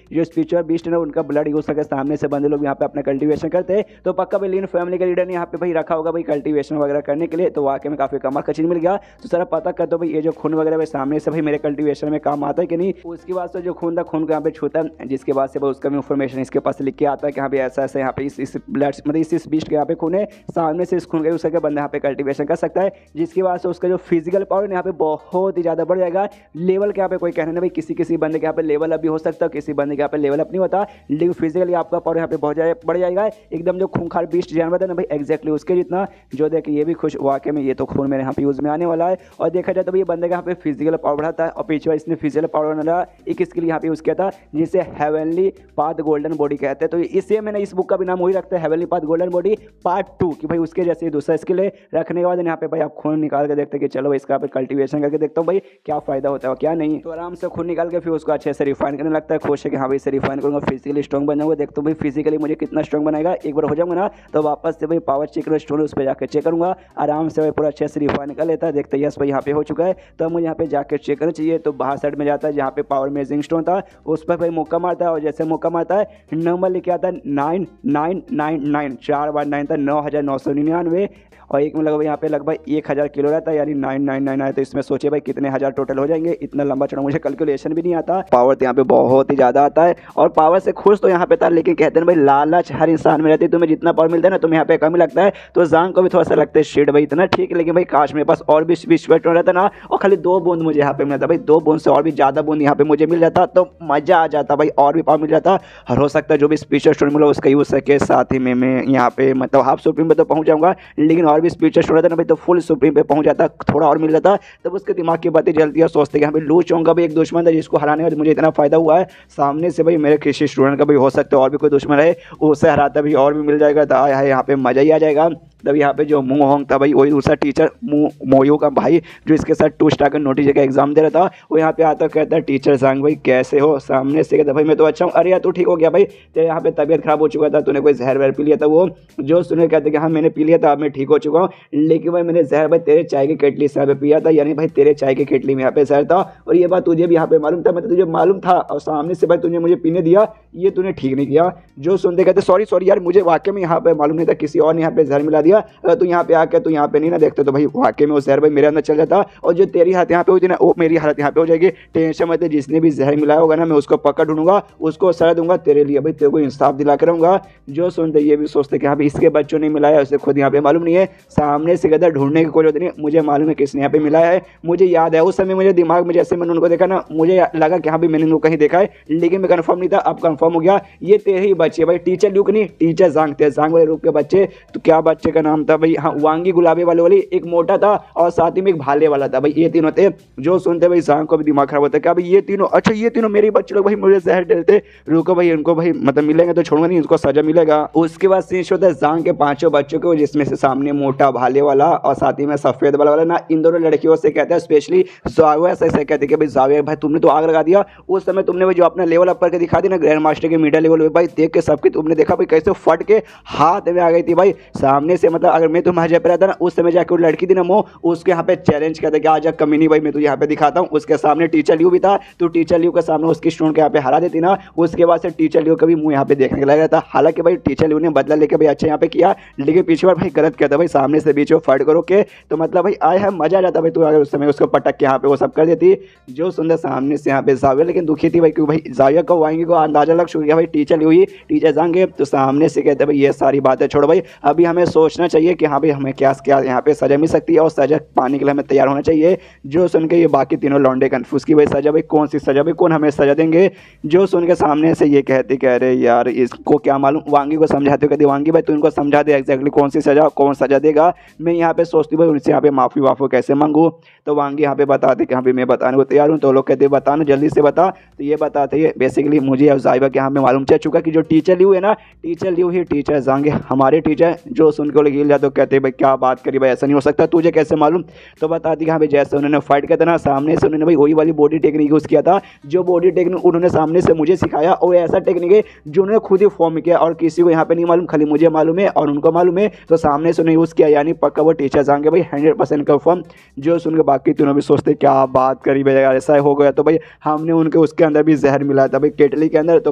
जो स्पिरिचुअल बीस्ट है ना उनका ब्लड यूज करके सामने से बंदे लोग यहाँ पे अपना कल्टीवेशन करते हैं। तो पक्का भाई लीन फैमिली का लीडर ने यहाँ पे भाई रखा होगा भाई कल्टीवेशन वगैरह करने के लिए। तो वाकई में काफी कमाल का चीज मिल गया। तो सर पता कर दो भाई ये जो खून वगैरह भाई सामने से भाई मेरे कल्टीवेशन में काम आता है कि नहीं। उसके बाद से जो खून था, खून को यहाँ पे छूता है, जिसके बाद से उसका भी इन्फॉर्मेशन इसके पास लिख के आता है कि हाँ भाई ऐसा ऐसा यहाँ पे इस ब्लड मतलब इस बीस्ट के यहाँ पे खून है, सामने से इस खून का यूज करके बंदा यहाँ पे कल्टीवेशन कर सकता है। जिसके बाद से उसका जो फिजिकल पावर यहाँ पे बहुत ही ज्यादा बढ़ जाएगा। लेवल के यहाँ पे कोई कहना नहीं भाई, किसी बंदे के यहाँ पे लेवल अप भी हो सकता है, किसी बंदे के यहाँ पे लेवल अप नहीं होता, लेकिन फिजिकली आपका पावर यहाँ पे बहुत बढ़ जाएगा। एकदम जो खूंखार बीस्ट जानवर है ना भाई, एक्जैक्टली उसके जितना। जो देखे ये भी खुश, वाकई में ये तो खून मेरे यहाँ पे यूज में आने वाला है। और देखा जाए तो भाई ये बंदे का यहाँ पे फिजिकल पावर बढ़ाता है। और पीछे इसने फिजिकल पावर वाला एक स्किल यहाँ पे यूज किया था जिसे हेवनली पाथ गोल्डन बॉडी कहते हैं। तो इसे मैंने इस बुक का भी नाम वही रखता है, heavenly path golden body part 2, कि भाई उसके जैसे दूसरा स्किल है। रखने के बाद यहाँ पे भाई आप खून निकाल के देखते कि चलो इसका पे कल्टीवेशन करके देखता हूँ भाई क्या फायदा होता है और क्या नहीं। तो आराम से खून निकाल के फिर उसको अच्छे से रिफाइन करने लगता है। खुश है कि हाँ भाई इसे रिफाइन करूंगा, फिजिकली स्ट्रॉन्ग बन जाऊंगा। देखता हूँ भाई फिजिकली मुझे कितना स्ट्रॉन्ग बनाएगा। एक बार हो जाऊंगा ना तो वापस से भाई पावर चेक स्टोन उस पर जाकर चेक करूंगा। आराम से भाई पूरा अच्छे से रिफाइन कर लेता है। देखते यस भाई यहाँ पे हो चुका है, तो मुझे यहाँ पे जाकर चेक करना चाहिए। तो बाहर साइड में जाता है जहाँ पे पावर मेजिंग स्टोन था, उस पर भाई मौका मारता है। और जैसे मौका मारता है नंबर लिखे आता है 9999, 4 बार 9 था, 9999। और एक में लगभग यहाँ पे लगभग 1000 किलो रहता है, यानी 999 आए। तो इसमें सोचे भाई कितने हजार टोटल हो जाएंगे। इतना लंबा चढ़ा मुझे कैलकुलेशन भी नहीं आता। पावर तो यहाँ पे बहुत ही ज्यादा आता है और पावर से खुश तो यहाँ पे था, लेकिन कहते हैं भाई लालच हर इंसान में रहती है। तुम्हें जितना पावर मिलता है ना तुम्हें यहाँ पे कम ही लगता है। तो जांग को भी थोड़ा सा लगता है शेड भाई इतना ठीक है, लेकिन भाई काश मेरे पास और भी स्पिरिचुअल रहता ना, और खाली 2 बूंद मुझे यहाँ पे मिलता भाई, 2 बूंद से और भी ज्यादा बूंद यहाँ पे मुझे मिल जाता तो मजा आ जाता भाई, और भी पावर मिल जाता। और हो सकता है जो भी स्पिरिचुअल स्टोन मिला उसका यूज करके साथ ही में मैं यहाँ पे मतलब हाफ सुप्रीम पे तो पहुंच जाऊंगा, लेकिन और भी स्पिरिचुअल स्टोन रहता भाई तो फुल सुप्रीम पे पहुंच जाता, थोड़ा और मिल जाता। तब उसके दिमाग की बातें जलती है, सोचते कि यहाँ पे लू चोंगा भी एक दुश्मन था जिसको हराने का मुझे इतना फायदा हुआ है। सामने से भाई मेरे किसी स्टूडेंट का भी हो सकता है और भी कोई दुश्मन है, उसे हराता भी और भी मिल जाएगा। तो यहाँ पे मजा ही आ जाएगा। तब यहाँ पे जो मुंह होंग था भाई वही दूसरा टीचर मोयो का भाई जो इसके साथ 2 स्टार का नोटिस का एग्जाम दे रहा था, वो यहाँ पे आता कहता है टीचर सांग भाई कैसे हो। सामने से कहता भाई मैं तो अच्छा हूँ। अरे यार तू ठीक हो गया भाई, तेरे यहाँ पे तबीयत खराब हो चुका था, तूने कोई जहर वहर पी लिया था। वो जो सुने कहते कि हाँ मैंने पी लिया था, अब मैं ठीक हो चुका हूँ, लेकिन भाई मैंने जहर भाई तेरे चाय की केटली से यहाँ पे पिया था, यानी भाई तेरे चाय की केटली में यहाँ पे जहर था। और ये बात तुझे भी यहाँ पे मालूम था, मतलब तुझे मालूम था और सामने से भाई तुझे मुझे पीने दिया, ये तूने ठीक नहीं किया। जो सुनते कहते सॉरी यार मुझे वाकई में यहाँ पे मालूम नहीं था, किसी और ने यहाँ पे जहर मिला दिया। अगर तू यहाँ पे आके तू यहाँ पे नहीं ना देखते तो भाई वाकई में वो जहर भाई मेरे अंदर चल जाता, और जो तेरी हालत यहाँ पे हुई थी ना वो मेरी हालत यहाँ पे हो जाएगी। टेंशन मत ले, जिसने भी जहर मिलाया होगा ना मैं उसको पकड़ ढूंढूंगा, उसको सजा दूंगा तेरे लिए भाई, तेरे को इंसाफ दिला कर रहूंगा। जो सुनते ये भी सोचते कि हाँ भाई इसके बच्चों ने मिलाया, उसे खुद यहाँ पे मालूम नहीं है। सामने से कहता ढूंढने की कोई जरूरत नहीं, मुझे मालूम है किसने यहाँ पे मिलाया है। मुझे याद है उस समय मुझे दिमाग में जैसे मैंने उनको देखा ना मुझे लगा कि हाँ भाई मैंने उनको कहीं देखा है, लेकिन मैं कंफर्म नहीं था। अब कंफर्म हो गया, ये तेरे ही बच्चे भाई, टीचर ल्यूक नहीं टीचर जांग थे, जांग वाले रूप के बच्चे। तो क्या बच्चे का नाम था भाई, हाँ वांगी गुलाबी वाले एक मोटा था और साथ ही में एक भाले वाला था भाई, ये तीनों थे। जो सुनते भाई जांग को भी दिमाग खराब होता है, क्या भाई ये तीनों, अच्छा ये तीनों मेरे बच्चे लोग भाई मुझे जहर डलते, रुको भाई इनको भाई मतलब मिलेंगे तो छोड़ूंगा नहीं, इनको सजा मिलेगा। उसके बाद सीन होता है जांग के 5 बच्चों को, जिसमें से सामने मोटा भाले वाला और साथ ही में सफेद वाला ना, इन दोनों लड़कियों से कहते हैं स्पेशली जाविया से कहते हैं कि भाई जाविया भाई तुमने तो आग लगा दिया। उस समय तुमने भाई जो अपना लेवल अप करके दिखा दी ना ग्रैंड मास्टर के मीडिया लेवल भाई, देख के सबकी तुमने देखा भाई कैसे फट के हाथ में आ गई थी भाई सामने से। मतलब अगर मैं तुम्हारे जय पे रहता ना उस समय जाके वो लड़की थी ना वो उसके यहाँ पे चैलेंज करता कि आजा कमीनी भाई मैं तुझे यहाँ पे दिखाता हूँ। उसके सामने टीचर ल्यू भी था, तो टीचर ल्यू के सामने उसकी स्टूडेंट के यहाँ पे हरा देती ना, उसके बाद से टीचर ल्यू का भी मुंह यहाँ पे देखने लग रहा था। हालांकि भाई टीचर ल्यू ने बदला लेके भाई अच्छा यहाँ पे किया, लेकिन पीछे बार भाई गलत किया था भाई, सामने से बीच में फट करो के तो मतलब भाई आया है मजा आ जाता भाई, तू अगर उस समय उसको पटक के यहाँ पे वो सब कर देती। जो सुंदर सामने से यहाँ पे जाविया लेकिन दुखी थी भाई, क्योंकि भाई जाविया को वाएंगे को अंदाजा लग चुका भाई टीचर ल्यू ही टीचर जाएंगे। तो सामने से कहते भाई ये सारी बातें छोड़ो भाई, अभी हमें सोचना सोचना चाहिए कि हाँ भाई हमें क्या क्या यहाँ पे सज़ा मिल सकती है और सज़ा पाने के लिए हमें तैयार होना चाहिए। जो सुन के ये बाकी तीनों लौंडे कन्फ्यूज़ की भाई सज़ा भाई कौन सी सज़ा भाई कौन हमें सज़ा देंगे। जो सुन के सामने से ये कहते कह रहे यार इसको क्या मालूम, वांगी को समझाते हो कहते वांगी भाई तू इनको समझा दे एग्जैक्टली कौन सी सज़ा कौन सज़ा देगा। मैं यहाँ पे सोचती हूँ भाई उनसे यहाँ पे माफ़ी वाफ़ी कैसे मांगूँ। तो वांगी यहाँ पे बताते कि हाँ भाई मैं बताने को तैयार हूँ। तो लोग कहते बताना जल्दी से बता। तो ये बताते हैं बेसिकली मुझे और जाहिबा के यहाँ पे मालूम चल चुका कि जो टीचर लियू है ना, टीचर लियू ही टीचर जाएंगे हमारे टीचर। जो सुन के गिल जाते कहते भाई क्या बात करी भाई, ऐसा नहीं हो सकता, तुझे कैसे मालूम। तो बताती कि हाँ भाई जैसे उन्होंने फाइट किया था ना सामने से, उन्होंने भाई वही वाली बॉडी टेक्निक यूज़ किया था जो बॉडी टेक्निक उन्होंने सामने से मुझे सिखाया। और ऐसा टेक्निक है जो उन्होंने खुद ही फॉर्म किया और किसी को यहाँ पे नहीं मालूम, खाली मुझे मालूम है और उनको मालूम है। तो सामने से उन्होंने यूज़ किया यानी पक्का वो टीचर जाएंगे भाई 100% कंफर्म। जो सुन के बाकी तीनों भी सोचते क्या बात करी भाई यार ऐसा हो गया। तो भाई हमने उनके उसके अंदर भी जहर मिलाया था भाई केटली के अंदर, तो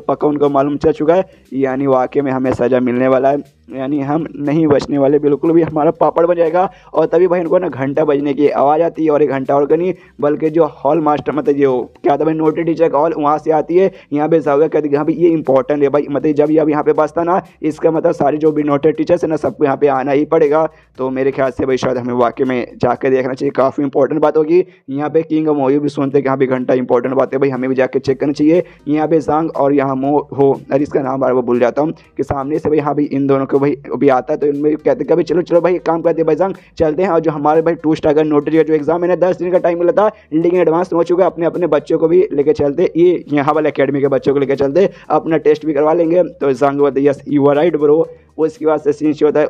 पक्का उनको मालूम चल चुका है यानी वाकई में हमें सज़ा मिलने वाला है, यानी हम नहीं बचने वाले बिल्कुल भी, हमारा पापड़ बन जाएगा। और तभी भाई इनको ना घंटा बजने की आवाज़ आती है और एक घंटा और नहीं बल्कि जो हॉल मास्टर मतलब जो क्या था भाई नोटी टीचर का हॉल वहाँ से आती है। यहाँ पे जाओगे कहते कि हाँ भाई ये इंपॉर्टेंट है भाई, मतलब जब यहाँ पे बसता ना इसका मतलब सारे जो भी नोटेड टीचर्स है ना सबको यहाँ पे आना ही पड़ेगा। तो मेरे ख्याल से भाई शायद हमें वाकई में जाकर देखना चाहिए, काफ़ी इंपॉर्टेंट बात होगी। यहाँ पे किंग और मोयू भी सुनते कि हाँ भाई घंटा इंपॉर्टेंट बात है भाई, हमें भी जाकर चेक करना चाहिए। यहाँ पे जांग और यहाँ मो हो, अरे इसका नाम बार बार भूल जाता हूँ कि सामने से भाई हाँ भाई इन दोनों को भाई भी आता है। तो इनमें कहते कभी चलो चलो भाई एक काम करते हैं भाई जांग चलते हैं। और जो हमारे भाई 2 स्टार का नोटरी का जो एग्जाम है ना 10 दिन का टाइम मिला था लेकिन एडवांस हो चुका है, अपने अपने बच्चों को भी लेके चलते, ये यहाँ वाले अकेडमी के बच्चों को लेके चलते, अपना टेस्ट भी करवा लेंगे। तो जांग बोलते yes you are right bro. उसके बाद से सीन होता है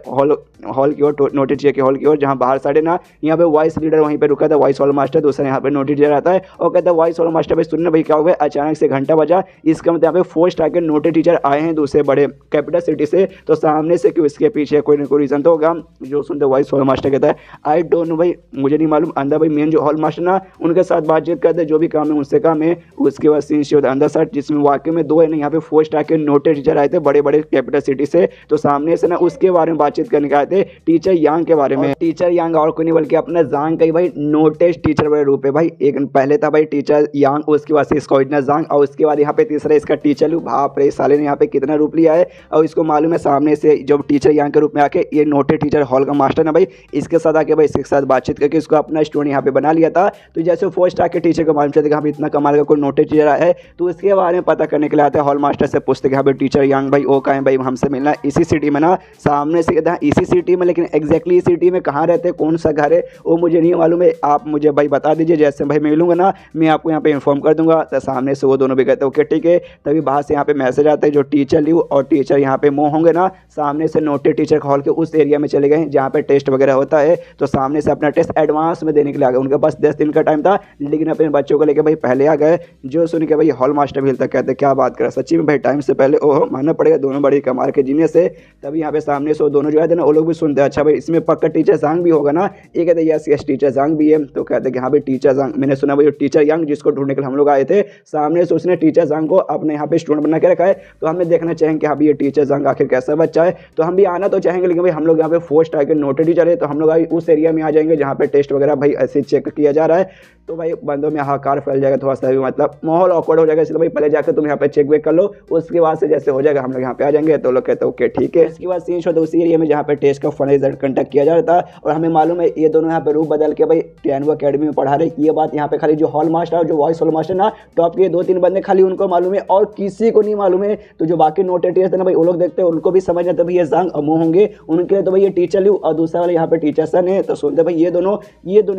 हॉल की ओर, नोटिस के हॉल की ओर, जहाँ बाहर साइड ना यहाँ पे वॉइस लीडर वहीं पे रुका था, वॉइस हॉल मास्टर दूसरा यहाँ पे नोटिस आता है और कहता है वॉइस हॉल मास्टर भाई सुनने भाई क्या हो गया, अचानक से घंटा बजा, इसका मतलब यहाँ पे 4 स्टार के नोटिस टीचर आए हैं दूसरे बड़े कैपिटल सिटी से। तो सामने से क्यों इसके पीछे कोई ना कोई रीज़न तो होगा। जो सुनते वॉइस हॉल मास्टर कहता है आई डोंट नो भाई, मुझे नहीं मालूम। अंदर भाई मेन जो हॉल मास्टर ना उनके साथ बातचीत करते हैं, जो भी काम है उनसे काम है। उसके बाद सीन होता है अंदर साइड जिसमें वाकई में 2 है ना यहाँ पे 4 स्टार के नोटिस टीचर आए थे बड़े बड़े कैपिटल सिटी से। तो सामने से ना उसके बारे में बातचीत करने के आए थे टीचर यांग के बारे में। टीचर यांग और कोई नहीं बल्कि अपना जांग का ही भाई नोटिस टीचर बड़े रूप है भाई। एक पहले था भाई टीचर यांग, उसके बाद से इसका इतना जांग और उसके बाद यहाँ पे तीसरा इसका टीचर लू। बाप रे साले ने यहाँ पे कितना रूप लिया है। और इसको मालूम है सामने से जब टीचर यांग के रूप में आके ये नोटिस टीचर हॉल का मास्टर ना भाई इसके साथ आके भाई इसके साथ बातचीत करके इसको अपना स्टूडेंट यहाँ पे बना लिया था। तो जैसे 4 स्टार के टीचर को मालूम चलता कि हाँ इतना कमाल का कोई नोटिस टीचर है तो उसके बारे में पता करने के लिए आते हैं हॉल मास्टर से पूछते कि हाँ भाई टीचर यांग भाई वो कहाँ है भाई, हमसे मिलना है इसी सिटी में ना। सामने से कहते हैं इसी सिटी में, लेकिन एग्जैक्टली इस सिटी में कहाँ रहते हैं कौन सा घर है वो मुझे नहीं मालूम है, आप मुझे भाई बता दीजिए, जैसे भाई मैं मिलूंगा ना मैं आपको यहाँ पे इन्फॉर्म कर दूंगा। तो सामने से वो दोनों भी कहते हैं ओके ठीक है। तभी बाहर से यहाँ पे मैसेज आता है जो टीचर लियू और टीचर यहाँ पे मोह होंगे ना सामने से नोटिस टीचर हॉल के उस एरिया में चले गए जहाँ पे टेस्ट वगैरह होता है। तो सामने से अपना टेस्ट एडवांस में देने के लिए आ गए, उनके पास 10 दिन का टाइम था लेकिन अपने बच्चों को लेकर भाई पहले आ गए। जो सुन के भाई हॉल मास्टर भी हिलता कहते क्या बात करें सच्ची में भाई टाइम से पहले, ओहो मानना पड़ेगा दोनों बड़ी कमाल के जीनियस से। तभी यहाँ पे सामने से वो दोनों जो है ना वो लोग भी सुनते हैं अच्छा भाई इसमें पक्का टीचर जांग भी होगा ना। ये कहते यस यस टीचर जांग भी है। तो कहते कि हाँ भाई टीचर जांग, मैंने सुना भाई टीचर यांग जिसको ढूंढने के लिए हम लोग आए थे सामने से उसने टीचर जांग को अपने यहाँ पे स्टूडेंट बना के रखा है। तो हमें देखना चाहेंगे कि हाँ भाई ये टीचर जांग आखिर कैसा बच्चा है। तो हम भी आना तो चाहेंगे लेकिन भाई हम लोग यहाँ पे 4 स्टार के नोटिस टीचर है तो हम लोग उस एरिया में आ जाएंगे जहाँ पे टेस्ट वगैरह भाई ऐसे चेक किया जा रहा है। तो भाई बंदों में हाहाकार फैल जाएगा, थोड़ा सा भी मतलब माहौल ऑकवर्ड हो जाएगा। इसलिए भाई पहले जाकर तुम यहाँ पे चेक वेक कर लो, उसके बाद से जैसे हो जाएगा हम लोग यहाँ पे आ जाएंगे। तो लोग कहते हैं ओके ठीक है। इसके बाद सीन शो उसी एरिया में जहाँ पे टेस्ट का फन रिजल्ट कंडक्ट किया जा रहा था और हमें मालूम है ये दोनों यहाँ पे रूप बदल के भाई टेनवो अकेडमी में पढ़ा रहे। ये बात यहाँ पे खाली जो हॉल मास्टर और जो वॉइस हॉल मास्टर ना टॉप के 2-3 बंदे खाली उनको मालूम है और किसी को नहीं मालूम है। तो जो बाकी नोटेड टीचर थे ना भाई वो लोग देखते हैं उनको भी समझ आता भाई ये जांग अमो होंगे उनके लिए तो भाई ये टीचर लियू और दूसरा वाले यहाँ पे टीचर सन है। तो सुनते भाई ये दोनों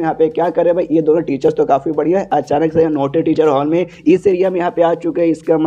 यहाँ पे क्या करे भाई, ये दोनों टीचर्स तो काफी बढ़िया है। अचानक से नोटेड टीचर हॉल में इस एरिया में यहाँ पे आ चुके हैं। इसका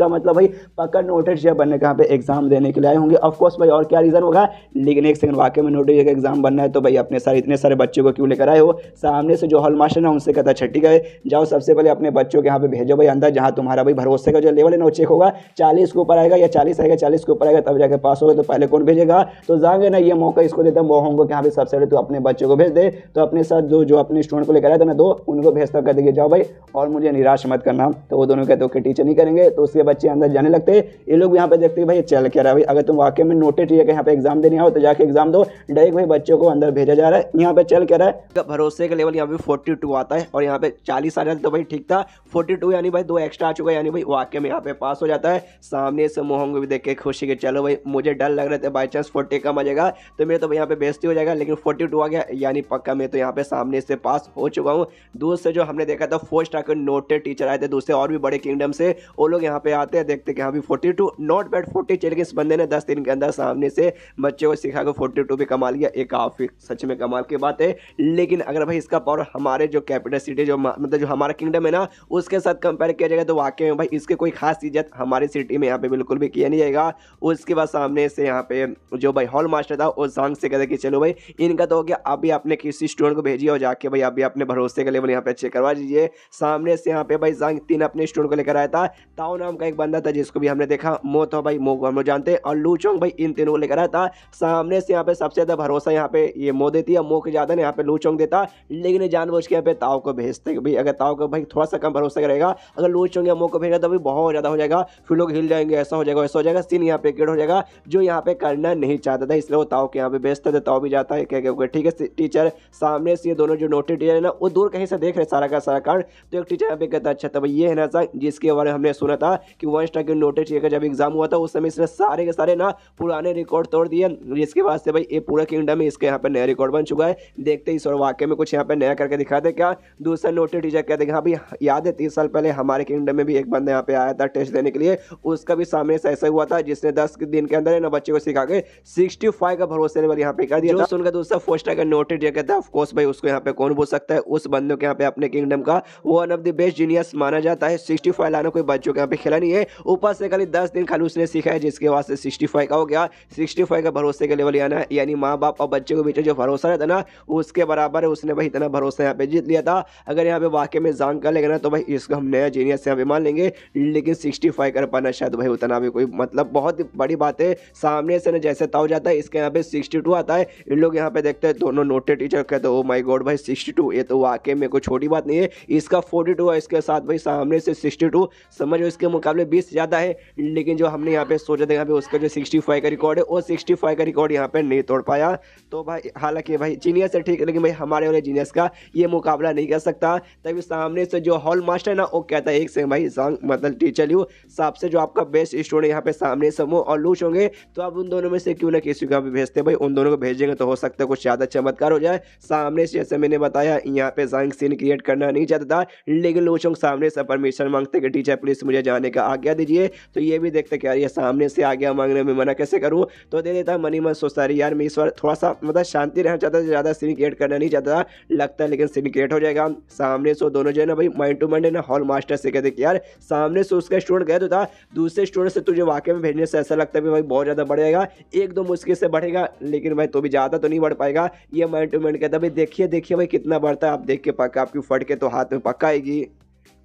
मतलब भाई पक्का नोटेड टीचर बनने का यहाँ पे एग्जाम देने के लिए आए होंगे। ऑफकोर्स भाई और क्या रीजन होगा, लेकिन एक सेकंड वाकई में नोटेड का एग्जाम बनना है तो भाई अपने सारे इतने सारे बच्चों को क्यों लेकर आए हो। सामने से जो हॉल मास्टर है उनसे कहता छठी गए जाओ सबसे पहले अपने बच्चों के यहाँ पे भेजो भाई अंदर, जहाँ तुम्हारा भाई भरोसे का जो लेवल है ना वो चेक होगा। 40 के ऊपर आएगा या 40 आएगा, 40 के ऊपर आएगा तब जाकर पास होगा। तो पहले कौन भेजेगा, तो जाएंगे ना ये मौका इसको देता है मोहंगो कि यहाँ पे सबसे पहले तो अपने बच्चों को भेज दे। तो अपने साथ जो अपने स्टूडेंट को लेकर आए थे ना 2 उनको भेजता कर देंगे जाओ भाई और मुझे निराश मत करना। तो वो दोनों कहते ओके टीचर नहीं करेंगे। तो उसके बच्चे अंदर जाने लगते, ये लोग यहाँ पे देखते हैं भाई चल कह रहा है भाई अगर तुम वाकई में नोटेड टीचर के यहाँ पे एग्जाम देने आओ तो जाके एग्जाम दो, डायरेक्ट भाई बच्चों को अंदर भेजा जा रहा है। यहाँ पे चल कह रहा है भरोसे का लेवल यहाँ पे 42 आता है और यहाँ पे 40 आ जाता तो भाई ठीक था, 42 यानी भाई 2 एक्स्ट्रा आ चुका है, यानी भाई वाकई में यहाँ पे पास हो जाता है। सामने से मोहंग को भी देख के खुशी के चलो भाई मुझे डर लग रहा था बाई चांस 40 कम आ जाएगा तो मेरे तो यहाँ पे बेइज्जती हो जाएगा, लेकिन 42 आ गया यानी पक्का मैं तो यहाँ पे सामने से पास हो चुका हूँ। दूर से जो हमने देखा था 4 स्टार के नोटेड टीचर आए थे दूसरे और भी बड़े किंगडम से, वो लोग यहाँ पे आते हैं देखते कि हाँ भी 42 नॉट बैड 40 चल के इस बंदे ने 10 दिन के अंदर सामने से बच्चों को सिखा कर 42 भी कमा लिया, एक काफी सच में कमाल की बात है। लेकिन अगर भाई इसका पावर हमारे जो कैपिटल सिटी जो मतलब जो हमारा किंगडम है ना उसके साथ कंपेयर किया जाएगा तो वाकई में भाई इसके कोई खास इज्जत हमारी सिटी में यहाँ पे बिल्कुल भी किया नहीं जाएगा। उसके बाद सामने से यहाँ पे जो भाई हॉल मास्टर था वो सांग से कहते कि चलो भाई इनका तो हो गया, अभी आपने किसी स्टूडेंट को भेजिए और जाके भाई अभी अपने भरोसे का लेवल यहाँ पे चेक करवा दीजिए। सामने से यहाँ पे भाई सांग 3 अपने स्टूडेंट को लेकर आया था, ताओ नाम का एक बंदा था जिसको भी हमने देखा, मो तो भाई मो को हम लोग जानते हैं, और लूचोंग भाई इन तीनों को लेकर आया था। सामने से यहाँ पे सबसे ज्यादा भरोसा यहाँ पे ये मो देती है, मो के ज्यादा यहाँ पे लूचोंग देता, लेकिन जानबूझ के यहाँ पे ताओ को भेजते भाई, अगर ताओ को भाई थोड़ा सा कम भरोसा करेगा, अगर लूचोंग या मो को भेजा तो भाई बहुत ज्यादा हो जाएगा, फिर लोग हिल जाएंगे, ऐसा हो जाएगा वैसा हो जाएगा, सीन यहाँ पे क्रिएट हो जाएगा जो यहाँ पे करना नहीं चाहता था, इसलिए वो ताओ के यहाँ पे भेजता था। ताओ भी जाता है क्या ठीक है टीचर। सामने से ये दोनों जो नोटेड टीचर है ना वो दूर कहीं से देख रहे सारा का सारा कांड, तो एक टीचर यहाँ पे कहता अच्छा था भाई ये है ना सर जिसके बारे में हमने सुना था कि 1 स्टार के नोटेड टीचर का जब एग्जाम हुआ था उस समय इसने सारे के सारे ना पुराने रिकॉर्ड तोड़ दिए, जिसके बाद से भाई ये पूरा किंगडम है इसके यहाँ पे नया रिकॉर्ड बन चुका है। देखते ही सर वाकई में कुछ यहाँ पे नया करके दिखाते क्या। दूसरा नोटेड टीचर कहते हैं हाँ भाई याद है 30 साल पहले हमारे किंगडम में भी एक बंदा यहाँ पे आया था टेस्ट देने के लिए, उसका भी सामने से ऐसा हुआ था जिसने 10 दिन के अंदर ना बच्चे को सिखा के 65 का भरोसे लेवल यहाँ पे कर दिया था। सुनकर दूसरा 4 स्टार का नोटेड टीचर कहता है ऑफ कोर्स भाई उसको यहाँ पे कौन बोल सकता है, उस बंदे के यहाँ पे अपने किंगडम का one of the best genius माना जाता है। 65 लाना कोई बच्चों के यहाँ पे खेला नहीं है, ऊपर से खाली 10 दिन खाली उसने सीखा है जिसके वास्ते 65 का हो गया। 65 का भरोसे का लेवल यानी माँ बाप और बच्चे के बीच जो भरोसा रहता ना उसके बराबर है, उसने भाई इतना भरोसा यहाँ पे जीत लिया था। अगर यहाँ पे वाकई में जांग कर लेगा ना तो भाई इसको हम नया जीनियस यहाँ पे मान लेंगे, लेकिन 65 कर पाना शायद भाई उतना भी कोई मतलब बहुत बड़ी बात है। सामने से ना जैसे ताऊ जाता है इसके यहाँ पे 62 आता है, इन लोग यहाँ पे देखते हैं दोनों नोटेड टीचर कहते हैं ओ माय गॉड भाई 62 ये तो वाकई में कोई छोटी बात नहीं है, इसका 42 है इसके साथ भाई सामने से 62 समझो इसके मुकाबले 20 ज़्यादा है। लेकिन जो हमने यहाँ पे सोचा था यहाँ पे उसका जो 65 का रिकॉर्ड है वो 65 का रिकॉर्ड यहाँ पे नहीं तोड़ पाया। तो भाई हालांकि भाई जीनियस है ठीक है, लेकिन भाई हमारे वाले जीनियस का ये मुकाबला नहीं कर सकता। तभी सामने से जो हॉल मास्टर है ना वो कहता है एक से भाई मतलब टीचर यू सबसे जो आपका बेस्ट स्टूडेंट यहाँ पे सामने समूह और लूच होंगे तो आप उन दोनों में से क्यों ना किसी को यहाँ पे भेजते भाई, उन दोनों को भेजेंगे तो हो सकता है कुछ ज़्यादा चमत्कार हो जाए। सामने से जैसे मैंने बताया यहाँ पे जांग सीन क्रिएट करना नहीं चाहता था, लेकिन लूचोंग सामने से परमिशन मांगते कि टीचर प्लीज मुझे जाने का आज्ञा दीजिए, तो ये भी देखते क्या ये सामने से आज्ञा मांगने में मना कैसे करूँ, तो दे देता मनी मन सोचता रही यार मैं इस बार थोड़ा सा मतलब शांति रहना चाहता था, ज़्यादा सीन क्रिएट करना नहीं चाहता था, लगता है लेकिन सीन क्रिएट हो जाएगा। सामने से दोनों जो है ना भाई माइंड टू माइंड है ना हॉल मास्टर से कहते कि यार सामने से उसका स्टूडेंट गया तो था, दूसरे स्टूडेंट से तुझे वाकई में भेजने से ऐसा लगता है भाई बहुत ज़्यादा बढ़ जाएगा, 1-2 मुश्किल से बढ़ेगा, लेकिन भाई तो भी ज़्यादा तो नहीं बढ़ पाएगा। ये माइंड टू माइंड कहता भाई देखिए भाई कितना बढ़ता है, आप देख के पक्का आपकी फट के तो हाथ में पक्का आएगी।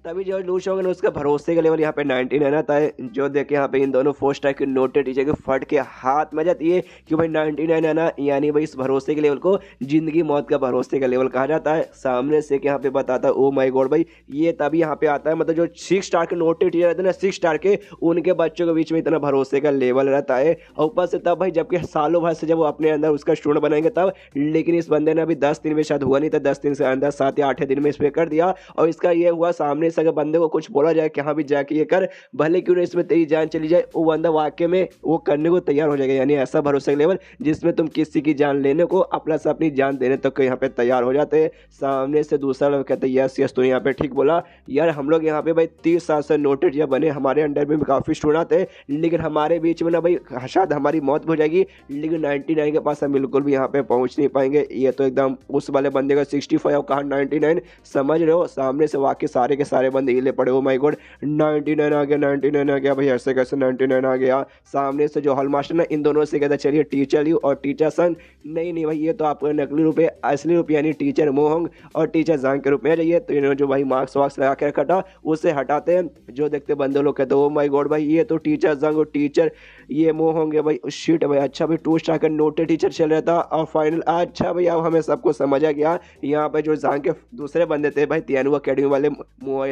तभी जो लूच होंगे ना उसका भरोसे का लेवल यहाँ पे 99 आता है, जो देखे यहाँ पे इन दोनों 4 स्टार के नोटेड टीचर के फट के हाथ में जाती है कि भाई 99 आना, यानी भाई इस भरोसे के लेवल को जिंदगी मौत का भरोसे का लेवल कहा जाता है। सामने से यहाँ पे बताता है ओ माय गॉड भाई ये तभी यहाँ पे आता है, मतलब जो 6 स्टार के नोटेड टीचर रहते हैं ना 6 स्टार के उनके बच्चों के बीच में इतना भरोसे का लेवल रहता है। और ऊपर से तब भाई जबकि सालों भर से जब वो अपने अंदर उसका स्टूडेंट बनाएंगे तब, लेकिन इस बंदे ने अभी 10 दिन में शायद हुआ नहीं था, 10 दिन से अंदर 7 या 8 दिन में इस पर कर दिया। और इसका ये हुआ सामने से अगर बंदे को कुछ बोला जाए कि हाँ भी जाके ये कर भले क्यों ना इसमें तेरी जान चली जाए, वो बंदा वाकई में वो करने को तैयार हो जाएगा, यानी ऐसा भरोसा लेवल जिसमें तुम किसी की जान लेने को अपना से अपनी जान देने तक तो यहाँ पे तैयार हो जाते हैं। सामने से दूसरा लोग कहते हैं यस तो यहाँ पे ठीक बोला यार, हम लोग यहाँ पे भाई 30 साल से नोटेड या बने, हमारे अंडर में भी काफ़ी स्टूडेंट आते हैं, लेकिन हमारे बीच में ना भाई शायद हमारी मौत हो जाएगी, लेकिन 99 के पास हम बिल्कुल भी यहाँ पे पहुँच नहीं पाएंगे। ये तो एकदम उस वाले बंदे का 65 और कहा 99 समझ रहे हो। सामने से वाकई सारे के सारे बंदे हिले पड़े, ओ माय गॉड 99 आ गया 99 आ गया भाई, ऐसे कैसे 99 आ गया। सामने से जो हॉल मास्टर ना इन दोनों से कहता चलिए टीचर यू और टीचर सन, नहीं भाई ये तो आपको नकली रूप है, असली रूप यानी टीचर मोहंग और टीचर जांग के रूप में जाइए। तो इन्होंने जो भाई मार्क्स वार्क्स लगा के रखा था उसे हटाते हैं, जो देखते बंदे लोग कहते ओ माय गॉड भाई ये तो टीचर जांग और टीचर ये मोहंग है भाई, शिट भाई अच्छा भाई 2 स्टार का नोटेड टीचर चल रहा था और फाइनल अच्छा भाई अब हमें सबको समझ आ गया। यहाँ पे जो जांग के दूसरे बंदे थे भाई तियानु अकेडमी वाले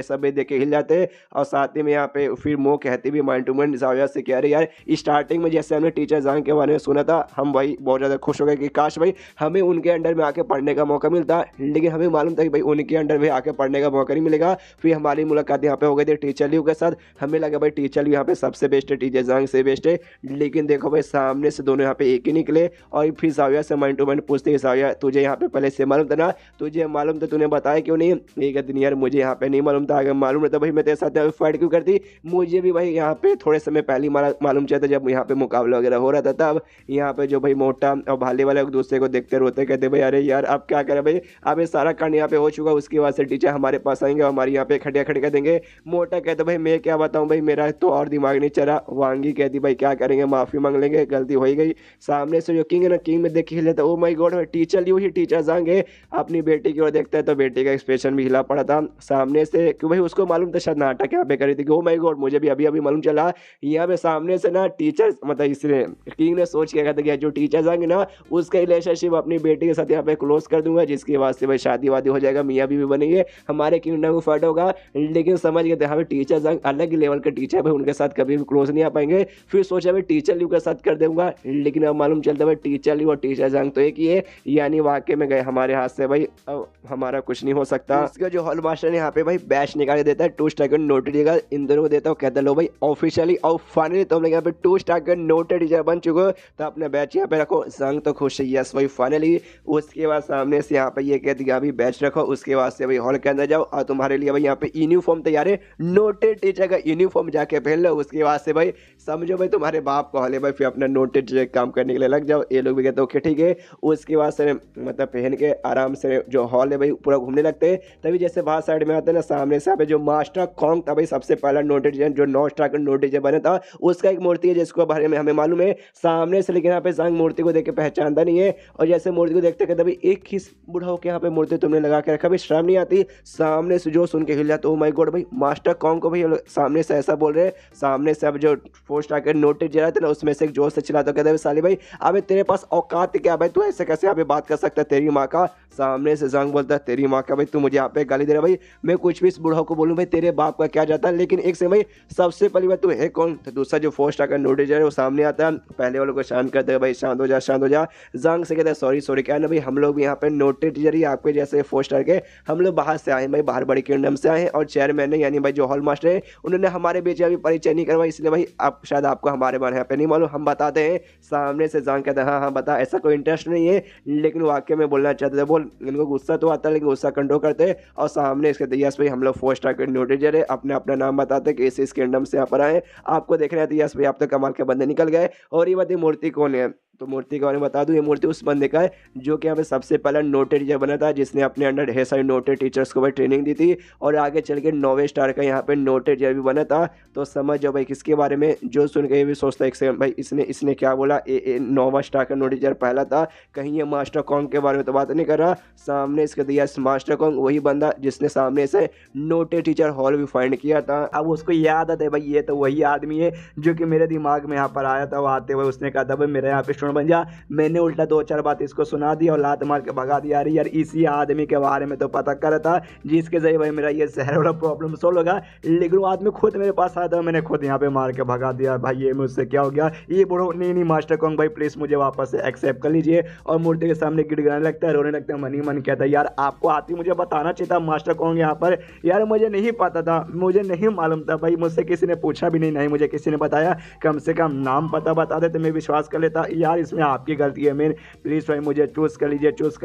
ये सब भी देख के हिल जाते। और साथ ही में यहाँ पे फिर मो कहती भी माइंड टू माइंड जाविया से कह रहे यार स्टार्टिंग में जैसे हमने टीचर जांग के बारे में सुना था हम भाई बहुत ज़्यादा खुश हो गए कि काश भाई हमें उनके अंडर में आके पढ़ने का मौका मिलता, लेकिन हमें मालूम था कि भाई उनके अंडर में आके पढ़ने का मौका नहीं मिलेगा। फिर हमारी मुलाकात यहाँ पे हो गई थी टीचर ल्यू के साथ। हमें लगा भाई टीचर ल्यू यहाँ पे सबसे बेस्ट है, टीचर जांग से बेस्ट है, लेकिन देखो भाई सामने से दोनों यहाँ पे एक ही निकले। और फिर जाविया से माइंड टू माइंड पूछते जाविया तुझे यहाँ पे पहले से मालूम था ना, तुझे मालूम था, तूने बताया क्यों नहीं? एक दिन यार मुझे यहाँ पे नहीं मालूम था, अगर मालूम रहता भाई मैं तेरे साथ फाइट क्यों करती। मुझे भी भाई यहाँ पे थोड़े समय पहले मालूम चला था जब यहाँ पे मुकाबला वगैरह हो रहा था, तब यहाँ पे जो भाई मोटा और भाले वाले एक दूसरे को देखते रोते कहते भाई अरे यार अब क्या करें भाई, अब ये सारा कांड यहाँ पे हो चुका, उसके बाद से टीचर हमारे पास आएंगे और हमारी यहाँ पे खड़िया खड़ी कर देंगे। मोटा कहते भाई मैं क्या बताऊँ भाई, मेरा तो और दिमाग नहीं चला। वांगी कहती भाई क्या करेंगे, माफी मांग लेंगे, गलती हो ही गई। सामने से जो किंग है ना, किंग में देख के हिल जाता, ओ माय गॉड टीचर ल्यू ही टीचर जाएंगे। अपनी बेटी की ओर देखता है तो बेटी का एक्सप्रेशन भी हिला पड़ा था सामने से, क्यों भाई उसको मालूम था शायद नाटक यहाँ पे करी थी कि ओ माय गॉड मुझे भी अभी अभी मालूम चला। यहाँ पे सामने से ना टीचर मतलब इसने किंग ने सोच के कहता कि जो टीचर जाएंगे ना उसका रिलेशनशिप अपनी बेटी के साथ यहाँ पे क्लोज कर दूंगा, जिसकी वजह से भाई शादी वादी हो जाएगा, मियाँ बीवी बनेंगे, हमारे किंगडम को फाइट होगा। लेकिन समझ गए थे हमें टीचर जांग अलग लेवल के टीचर भाई, उनके साथ कभी भी क्लोज नहीं आ पाएंगे। फिर सोचा भाई टीचर ल्यू के साथ कर दूंगा, लेकिन अब मालूम चलता भाई टीचर ल्यू और टीचर जांग तो एक ही है, यानी वाकई में गए हमारे हाथ से भाई, अब हमारा कुछ नहीं हो सकता। इसका जो हॉल मास्टर ने यहाँ पे भाई बैच निकाल देता है 2 स्टार का नोटेड देगा, इन दोनों को देता है, कहता लो भाई ऑफिशियली और फाइनली तुम लोग यहाँ पे 2 स्टार का नोटेड टीचर बन चुके हो, तो अपने बैच यहाँ पे रखो। जांग तो खुश है, यस भाई फाइनली। उसके बाद सामने से यहाँ पे ये कहती है अभी बैच रखो, उसके बाद से भाई हॉल के अंदर जाओ और तुम्हारे लिए भाई यहाँ पे यूनिफॉर्म तैयार है, नोटेड टीचर का यूनिफॉर्म जाके पहन लो। उसके बाद से भाई समझो भाई तुम्हारे बाप का हॉल है भाई, फिर अपना नोटेड टीचर काम करने के लिए लग जाओ। ये लोग भी कहते ओके ठीक है। उसके बाद से मतलब पहन के आराम से जो हॉल है भाई पूरा घूमने लगते हैं। तभी जैसे बाहर साइड में आते हैं ना, सामने से यहाँ पे जो मास्टर कॉन्ग था भाई सबसे पहला नोटेड टीचर जो 9 स्टार का नोटेड टीचर बना था, उसका एक मूर्ति है जिसको बारे में हमें मालूम है सामने से, लेकिन यहाँ पे जांग मूर्ति को देख के पहचानता नहीं है। और जैसे मूर्ति को देखते कहते भाई एक ही बूढ़ा होकर यहाँ पे मूर्ति तुमने लगा के रखा, भाई शर्म नहीं आती? सामने से जो सुन के हिल जाता, ओ माय गॉड भाई मास्टर कॉन्ग को भाई सामने से ऐसा बोल रहे। सामने से अब जो 4 स्टार के नोटेड टीचर थे ना, उसमें से एक जोर से चिल्लाता कहते साली भाई अबे तेरे पास औकात क्या भाई, तू ऐसे कैसे यहाँ पे बात कर सकता है, तेरी माँ का। सामने से जांग बोलता है तेरी माँ का भाई, तू मुझे यहाँ पे गाली दे रहा भाई, मैं कुछ भी इस बूढ़ा को बोलूँ भाई तेरे बाप का क्या जाता है। लेकिन एक से भाई सबसे पहली बात तू है कौन? तो दूसरा जो 4 स्टार का नोटेड टीचर है वो सामने आता है, पहले वालों को शांत करते हैं भाई शांत हो जा शांत हो जा। जांग से कहता है सॉरी सॉरी, क्या ना भाई हम लोग भी यहाँ पे नोटेड टीचर ही आपके जैसे 4 स्टार के, हम लोग बाहर से आए भाई, बाहर बड़ी किंगडम से आए हैं, और चेयरमैन यानी भाई जो हॉल मास्टर है उन्होंने हमारे बीच अभी परिचय नहीं करवाई, इसलिए भाई आप शायद आपको हमारे बारे यहाँ पे नहीं मालूम, हम बताते हैं। सामने से जांग कहता है हाँ हाँ बता, ऐसा कोई इंटरेस्ट नहीं है, लेकिन वाकई में बोलना चाहते थे बोल। इनको गुस्सा तो आता है लेकिन गुस्सा कंट्रोल करते। और सामने इसके यस भाई हम लोग 4 स्टार के नोटेड टीचर है, अपने अपना नाम बताते कि इस किंगडम से यहाँ पर आए, आपको देखना है तो यस भाई आप तो कमाल के बंदे निकल गए। और ये बात मूर्ति कौन है, तो मूर्ति के बारे में बता दूं, ये मूर्ति उस बंदे का है जो कि यहाँ पे सबसे पहला नोटेड टीचर बना था, जिसने अपने अंडर ढेर सारे नोटेड टीचर्स को भाई ट्रेनिंग दी थी, और आगे चल के 9वें स्टार का यहाँ पे नोटेड टीचर भी बना था। तो समझ जाओ भाई किसके बारे में, जो सुन के ये भी सोचता है एक सेकंड भाई इसने क्या बोला, 9वां स्टार का नोटेड टीचर पहला था, कहीं ये मास्टर कॉन्ग के बारे में तो बात नहीं कर रहा। सामने इसके दिया मास्टर कॉन्ग वही बंदा जिसने सामने से नोटेड टीचर हॉल भी फाइंड किया था। अब उसको याद आता है भाई ये तो वही आदमी है जो कि मेरे दिमाग में यहाँ पर आया था, वो आते हुए उसने कहा था भाई मेरे यहाँ पे स्टूडेंट बन जा। मैंने उल्टा 2-4 बात इसको सुना दी और लात मार के भगा दिया। यार इसी आदमी के बारे में तो पता कर था जिसके जरिए भाई मेरा ये शहर वाला प्रॉब्लम सोल्व होगा, लेकिन वो आदमी खुद मेरे पास आया था, मैंने खुद यहाँ पे मार के भगा दिया। भाई ये मुझसे क्या हो गया, ये बोलो नहीं मास्टर कॉन्ग भाई प्लीज मुझे वापस से एक्सेप्ट कर लीजिए। और मूर्ति के सामने गिड़गिड़ाने लगता है, रोने लगता है, मन ही मन कहता है यार आपको आती मुझे बताना चाहिए था मास्टर कॉन्ग यहाँ पर, यार मुझे नहीं पता था, मुझे नहीं मालूम था भाई, मुझसे किसी ने पूछा भी नहीं मुझे किसी ने बताया, कम से कम नाम पता बता देते मैं विश्वास कर लेता। यार इसमें आपकी गलती है, मैं प्लीज़ भाई मुझे चूज़ कर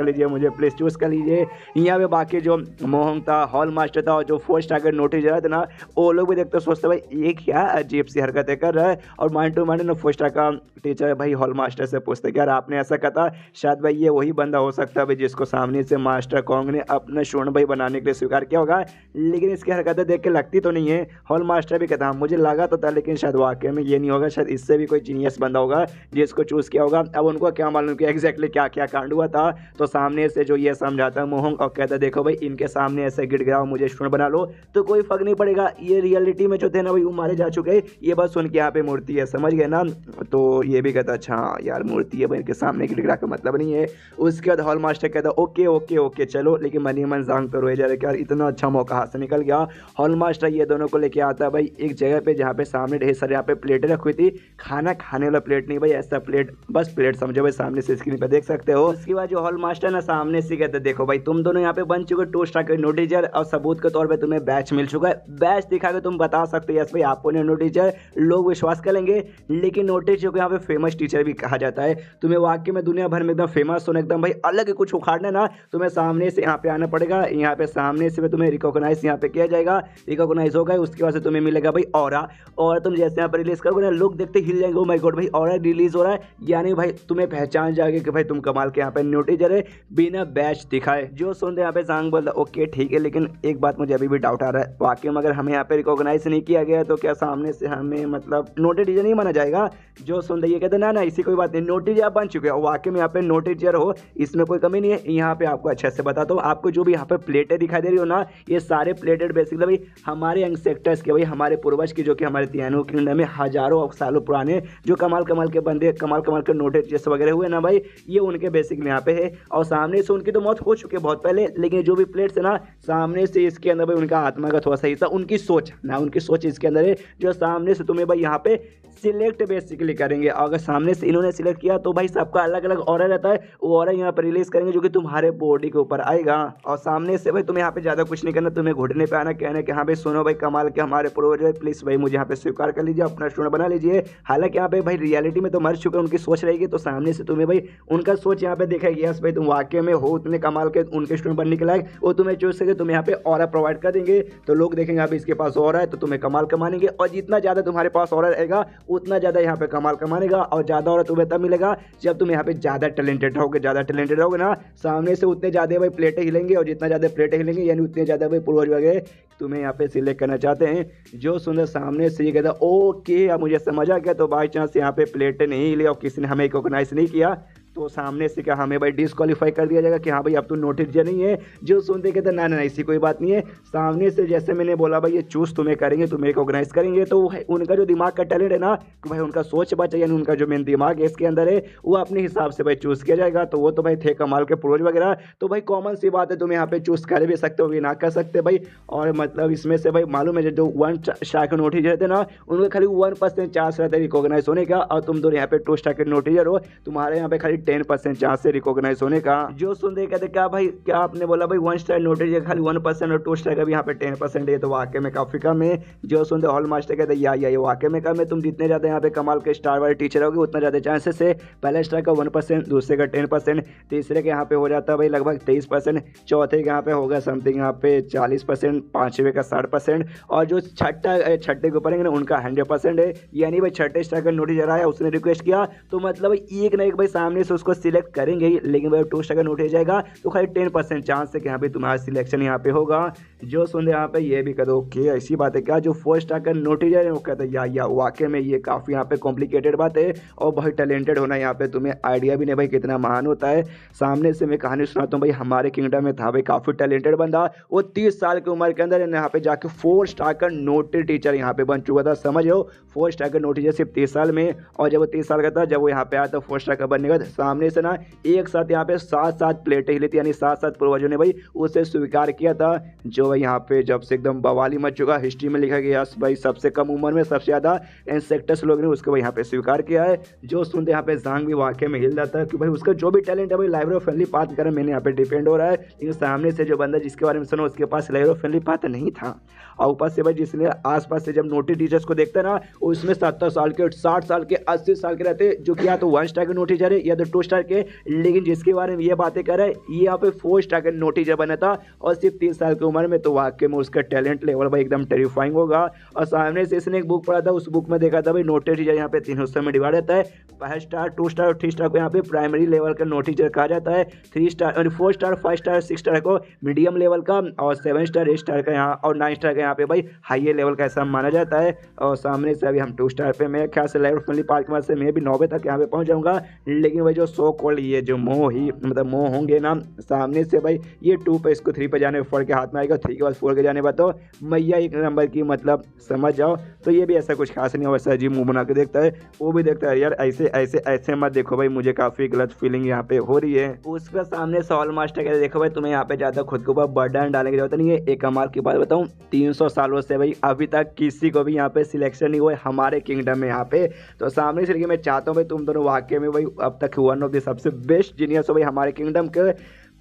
लीजिए मुझे प्लीज़ चूज़ कर लीजिए। यहाँ पे बाकी जो मोहंग था, हॉल मास्टर था और जो 4 स्टार का नोटिस जा रहा था ना, वो लोग भी देखते सोचते भाई ये क्या अजीब सी हरकतें कर रहा है। और माइंड टू माइंड ना 4 स्टार का टीचर भाई हॉल मास्टर से पूछते कि यार आपने ऐसा कहा, शायद भाई ये वही बंदा हो सकता है भाई जिसको सामने से मास्टर कॉन्ग ने अपना स्टूडेंट भाई बनाने के लिए स्वीकार किया होगा, लेकिन इसकी हरकतें देख के लगती तो नहीं है। हॉल मास्टर भी कहता मुझे लगा तो था, लेकिन शायद वाकई में ये नहीं होगा, शायद इससे भी कोई जीनियस बंदा होगा जिसको चूज़ किया होगा। अब उनको क्या मालूम कि एग्जैक्टली क्या क्या कांड हुआ था। तो सामने से जो ये समझाता है मोहंग और कहता है देखो भाई इनके सामने ऐसे गिड़गिड़ाओ, मुझे स्टूडेंट बना लो तो कोई फर्क नहीं पड़ेगा, ये रियलिटी में जो थे ना भाई वो मारे जा चुके हैं, ये बस उनके यहाँ पे मूर्ति है, समझ गए ना। तो ये भी कहता अच्छा यार मूर्ति है भाई इनके सामने गिड़गिड़ा का मतलब नहीं है। उसके बाद हॉल मास्टर कहता ओके ओके ओके चलो, लेकिन मनी मन जांग तो रोए जा रहे यार इतना अच्छा मौका हाथ से निकल गया। हॉल मास्टर ये दोनों को लेके आता है भाई एक जगह पे जहाँ पे सामने ढेर सारे यहाँ पे प्लेटें रखी हुई थी, खाना खाने वाला प्लेट नहीं भाई, ऐसा प्लेट बस प्लेट समझो भाई, सामने से स्क्रीन पे देख सकते हो। उसके बाद जो हॉल मास्टर ना सामने से कहते देखो भाई तुम दोनों यहाँ पे बन चुके 2 स्टार के नो टीचर और सबूत के तौर पे तुम्हें बैच मिल चुका है, बैच दिखा के तुम बता सकते हो यस भाई आपको नो टीचर, लोग विश्वास करेंगे। लेकिन नो टीचर को यहाँ पे फेमस टीचर भी कहा जाता है, तुम्हें वाकई में दुनिया भर में एकदम फेमस होना, एकदम भाई अलग कुछ उखाड़ना ना, तुम्हें सामने से यहाँ पे आना पड़ेगा, यहाँ पे सामने से तुम्हें रिकॉग्नाइज यहाँ पे किया जाएगा, रिकॉग्नाइज होगा उसके बाद से तुम्हें मिलेगा भाई ऑरा, और तुम जैसे यहाँ पर रिलीज करोगे ना लोग देखते हिल जाएंगे, ओ माय गॉड भाई ऑरा रिलीज हो रहा है, यानी भाई तुम्हें पहचान जाएगी कि भाई तुम कमाल के यहाँ पे नो टीचर है बिना बैच दिखाए। जो सुनते यहाँ पे सांग बोलता ओके ठीक है, लेकिन एक बात मुझे अभी भी डाउट आ रहा है, वाकई में अगर हमें यहाँ पे रिकॉग्नाइज नहीं किया गया तो क्या सामने से हमें मतलब नोटेड टीचर नहीं माना जाएगा। जो सुनते ये कहते ना इसी कोई बात नहीं, नोटेड आप बन चुके हो, वाकई में यहाँ पे नोटेड टीचर हो, इसमें कोई कमी नहीं है। यहाँ पे आपको अच्छे से बताता हूँ, आपको जो भी यहाँ पे प्लेटें दिखाई दे रही हो ना, ये सारे प्लेटेड बेसिकली भाई हमारे एंसेस्टर्स के, भाई हमारे पूर्वज की, जो कि हमारे तियानो किंगडम में हजारों सालों पुराने जो कमाल कमाल के बंदे, कमाल कमाल के नोटेड टीचर्स वगैरह हुए ना भाई, ये उनके बेसिकली यहाँ पे है। और सामने से उनकी तो मौत हो चुकी है बहुत पहले, लेकिन जो भी प्लेट्स है ना सामने से इसके अंदर भाई उनका आत्मा का थोड़ा सा हिस्सा, उनकी सोच ना, उनकी सोच इसके अंदर है, जो सामने से तुम्हें भाई यहाँ पे सिलेक्ट बेसिकली करेंगे। अगर सामने से इन्होंने सिलेक्ट किया तो भाई सबका अलग अलग ऑरा रहता है, वो ऑरा यहाँ पर रिलीज करेंगे जो कि तुम्हारे बॉडी के ऊपर आएगा। और सामने से भाई तुम्हें यहाँ पे ज़्यादा कुछ नहीं करना, तुम्हें घुटने पे आना, कहना कि हाँ भाई सुनो भाई कमाल के हमारे पूर्वज है, प्लीज़ भाई मुझे यहाँ पे स्वीकार कर लीजिए, अपना स्टूडेंट बना लीजिए। हालांकि यहाँ पे भाई रियलिटी में तो मर चुके उनकी सोच रहेगी, तो सामने से तुम्हें भाई उनका सोच यहाँ पे दिखाएगी, यस भाई तुम वाकई में हो उतने कमाल के उनके स्टूडेंट बनने के लायक, वो तुम्हें चूज करके तुम्हें यहाँ पे ऑरा प्रोवाइड कर देंगे। तो लोग देखेंगे यहाँ पे इसके पास ऑरा है तो तुम्हें कमाल कमानेंगे, और जितना ज़्यादा तुम्हारे पास ऑरा रहेगा उतना ज़्यादा यहाँ पे कमाल कमानेगा। और ज़्यादा ऑरा तुम्हें तब मिलेगा जब तुम यहाँ पे ज़्यादा टैलेंटेड रहोगे, ज़्यादा टैलेंटेड रहोगे ना, सामने से उतने ज़्यादा भाई प्लेटें हिलेंगे, और जितना ज़्यादा प्लेटें हिलेंगे यानी उतने ज़्यादा भाई पूर्वज वगैरह तुम्हें यहाँ पे सिलेक्ट करना चाहते हैं। जो सुंदर सामने से ये कहता ओके अब मुझे समझ आ गया, तो बाई चांस यहाँ पे प्लेटें नहीं हिली और किसी ने हमें रिकॉग्नाइज नहीं किया तो सामने से क्या हमें भाई डिस्क्वालीफाई कर दिया जाएगा कि हाँ भाई अब तो नोटिस टीचर नहीं है। जो सुनते कहते ना ना ऐसी कोई बात नहीं है, सामने से जैसे मैंने बोला भाई ये चूज तुम्हें करेंगे, तुम्हें रिकॉग्नाइज करेंगे, तो उनका जो दिमाग का टैलेंट है ना कि भाई उनका सोच बचा, यानी उनका जो मेन दिमाग है इसके अंदर है वो अपने हिसाब से भाई चूज किया जाएगा। तो वो तो भाई थे कमाल के पूर्वज वगैरह, तो भाई कॉमन सी बात है, तुम यहाँ पे चूज कर भी सकते हो भी ना कर सकते भाई। और मतलब इसमें से भाई मालूम है जो 1 स्टार के नोटिस रहते ना उनके खाली 1% चांस रहता है रिकॉग्नाइज होने का, और तुम दोनों यहाँ पे 2 स्टार के नोटिस हो, तुम्हारे यहाँ पे खाली 10% चांस से रिकॉग्नाइज होने का। जो सुन दे कहते क्या भाई क्या आपने बोला भाई 1 स्टार नोटिस खाली 1% और 2 स्टार का भी यहाँ पे 10% है, तो वाकई में काफी कम है। जो सुन दे हॉल मास्टर कहते या ये वाकई में कम है, तुम जितने ज्यादा यहाँ पे कमाल के स्टार वाले टीचर होगे उतना ज्यादा चांसेस है। पहले स्टार का 1%, दूसरे का 10%, तीसरे के यहाँ पे हो जाता है भाई लगभग 23%, चौथे के यहाँ पे होगा समथिंग यहाँ पे 40%, पांचवे का 60%, और जो छठे के ऊपर है ना उनका 100% है। यानी भाई छठे स्टार का नोटिस आया उसने रिक्वेस्ट किया तो मतलब एक ना एक भाई सामने से उसको सिलेक्ट करेंगे, लेकिन भाई 2 स्टार का नोटिस जाएगा तो खाली 10% चांस है कि यहाँ पे तुम्हारा सिलेक्शन यहाँ पे होगा। जो सुन यहाँ पे ये भी कह दो ओके ऐसी बात है क्या, जो 4 स्टार का नोटिस है वो कहते हैं या वाकई में ये काफ़ी यहाँ पे कॉम्प्लिकेटेड बात है, और बहुत टैलेंटेड होना यहाँ पे तुम्हें आइडिया भी नहीं भाई कितना महान होता है। सामने से मैं कहानी सुनाता हूँ भाई, हमारे किंगडम में था भाई काफ़ी टैलेंटेड बंदा, वो 30 साल की उम्र के अंदर यहाँ पे जाके 4 स्टार का नोटिस टीचर यहाँ पे बन चुका था। समझ लो 4 स्टार का नोटिस सिर्फ 30 साल में, और जब वो 30 साल का था जब वो यहाँ पे आया था 4 स्टार का बनने का, सामने से ना एक साथ यहाँ पे 7 प्लेटें हिली थी, यानी 7 पूर्वजों ने भाई उसे स्वीकार किया था। जो भाई यहाँ पे जब से एकदम बवाली मच चुका, हिस्ट्री में लिखा गया भाई सबसे कम उम्र में सबसे ज़्यादा इंसेक्टर्स लोग ने उसको भाई यहाँ पे स्वीकार किया है। जो सुनते यहाँ पे जांग भी वाकई में हिल जाता है कि भाई उसका जो भी टैलेंट है भाई लाइब्रेरी ऑफ फ्रेंडली पाथ करें मैंने यहाँ पे डिपेंड हो रहा है, लेकिन सामने से जो बंदा जिसके बारे में सुना उसके पास लाइब्रेरी ऑफ फ्रेंडली पाथ नहीं था। और ऊपर से भाई जिसने आसपास से जब नोटिस टीचर्स को देखता है ना उसमें 70 साल के, 60 साल के, 80 साल के रहते, जो कि या तो 1 स्टार के नोटिस है या तो 2 स्टार के, लेकिन जिसके बारे में ये बातें कर रहा है ये यहाँ पे 4 स्टार का नोटिस बना था और सिर्फ 30 साल की उम्र में तो वाकई में उसका टैलेंट लेवल भाई एकदम टेरिफाइंग होगा। और सामने से इसने एक बुक पढ़ा था, उस बुक में देखा था भाई नोट टीचर यहाँ पे 3 हिस्सों में डिवाइड रहता है। 5 स्टार, 2 स्टार और 3 स्टार को यहाँ पे प्राइमरी लेवल का नोट टीचर कहा जाता है। 3 स्टार और 4 स्टार, 5 स्टार, 6 स्टार को मीडियम लेवल का, और 7 स्टार, 8 स्टार का यहाँ और 9 स्टार का यहाँ पे भाई हाई लेवल का ऐसा माना जाता है। और सामने से अभी हम 2 स्टार पे, मैं ख्याल से लाइव फैमिली पार्क में से मैं भी 9 बजे तक यहाँ पे पहुँच जाऊँगा। लेकिन भाई जो सो कॉल्ड ये जो मोह ही मतलब मोह होंगे ना, सामने से भाई ये 2 पे इसको 3 पे जाने में 4 के हाथ में आएगा, 3 के बाद 4 के जाने बाद तो मैया 1 नंबर की मतलब समझ जाओ। तो ये भी ऐसा कुछ खास नहीं हो, वैसा अजीब मुंह बना के देखता है, वो भी देखता है यार ऐसे ऐसे ऐसे मत देखो भाई, मुझे काफ़ी गलत फीलिंग यहाँ पे हो रही है। उसके सामने सॉल मास्टर कहते देखो भाई तुम्हें यहाँ पे ज़्यादा खुद के ऊपर बर्डन डालने की जरूरत नहीं है। एक कमाल की बात बताऊँ, 300 सालों से भाई अभी तक किसी को भी यहाँ पे सिलेक्शन नहीं हुआ है हमारे किंगडम में यहाँ पे। तो सामने से मैं चाहता हूँ भाई तुम दोनों वाकई में भाई अब तक वन ऑफ द सबसे बेस्ट जीनियस हो भाई हमारे किंगडम के।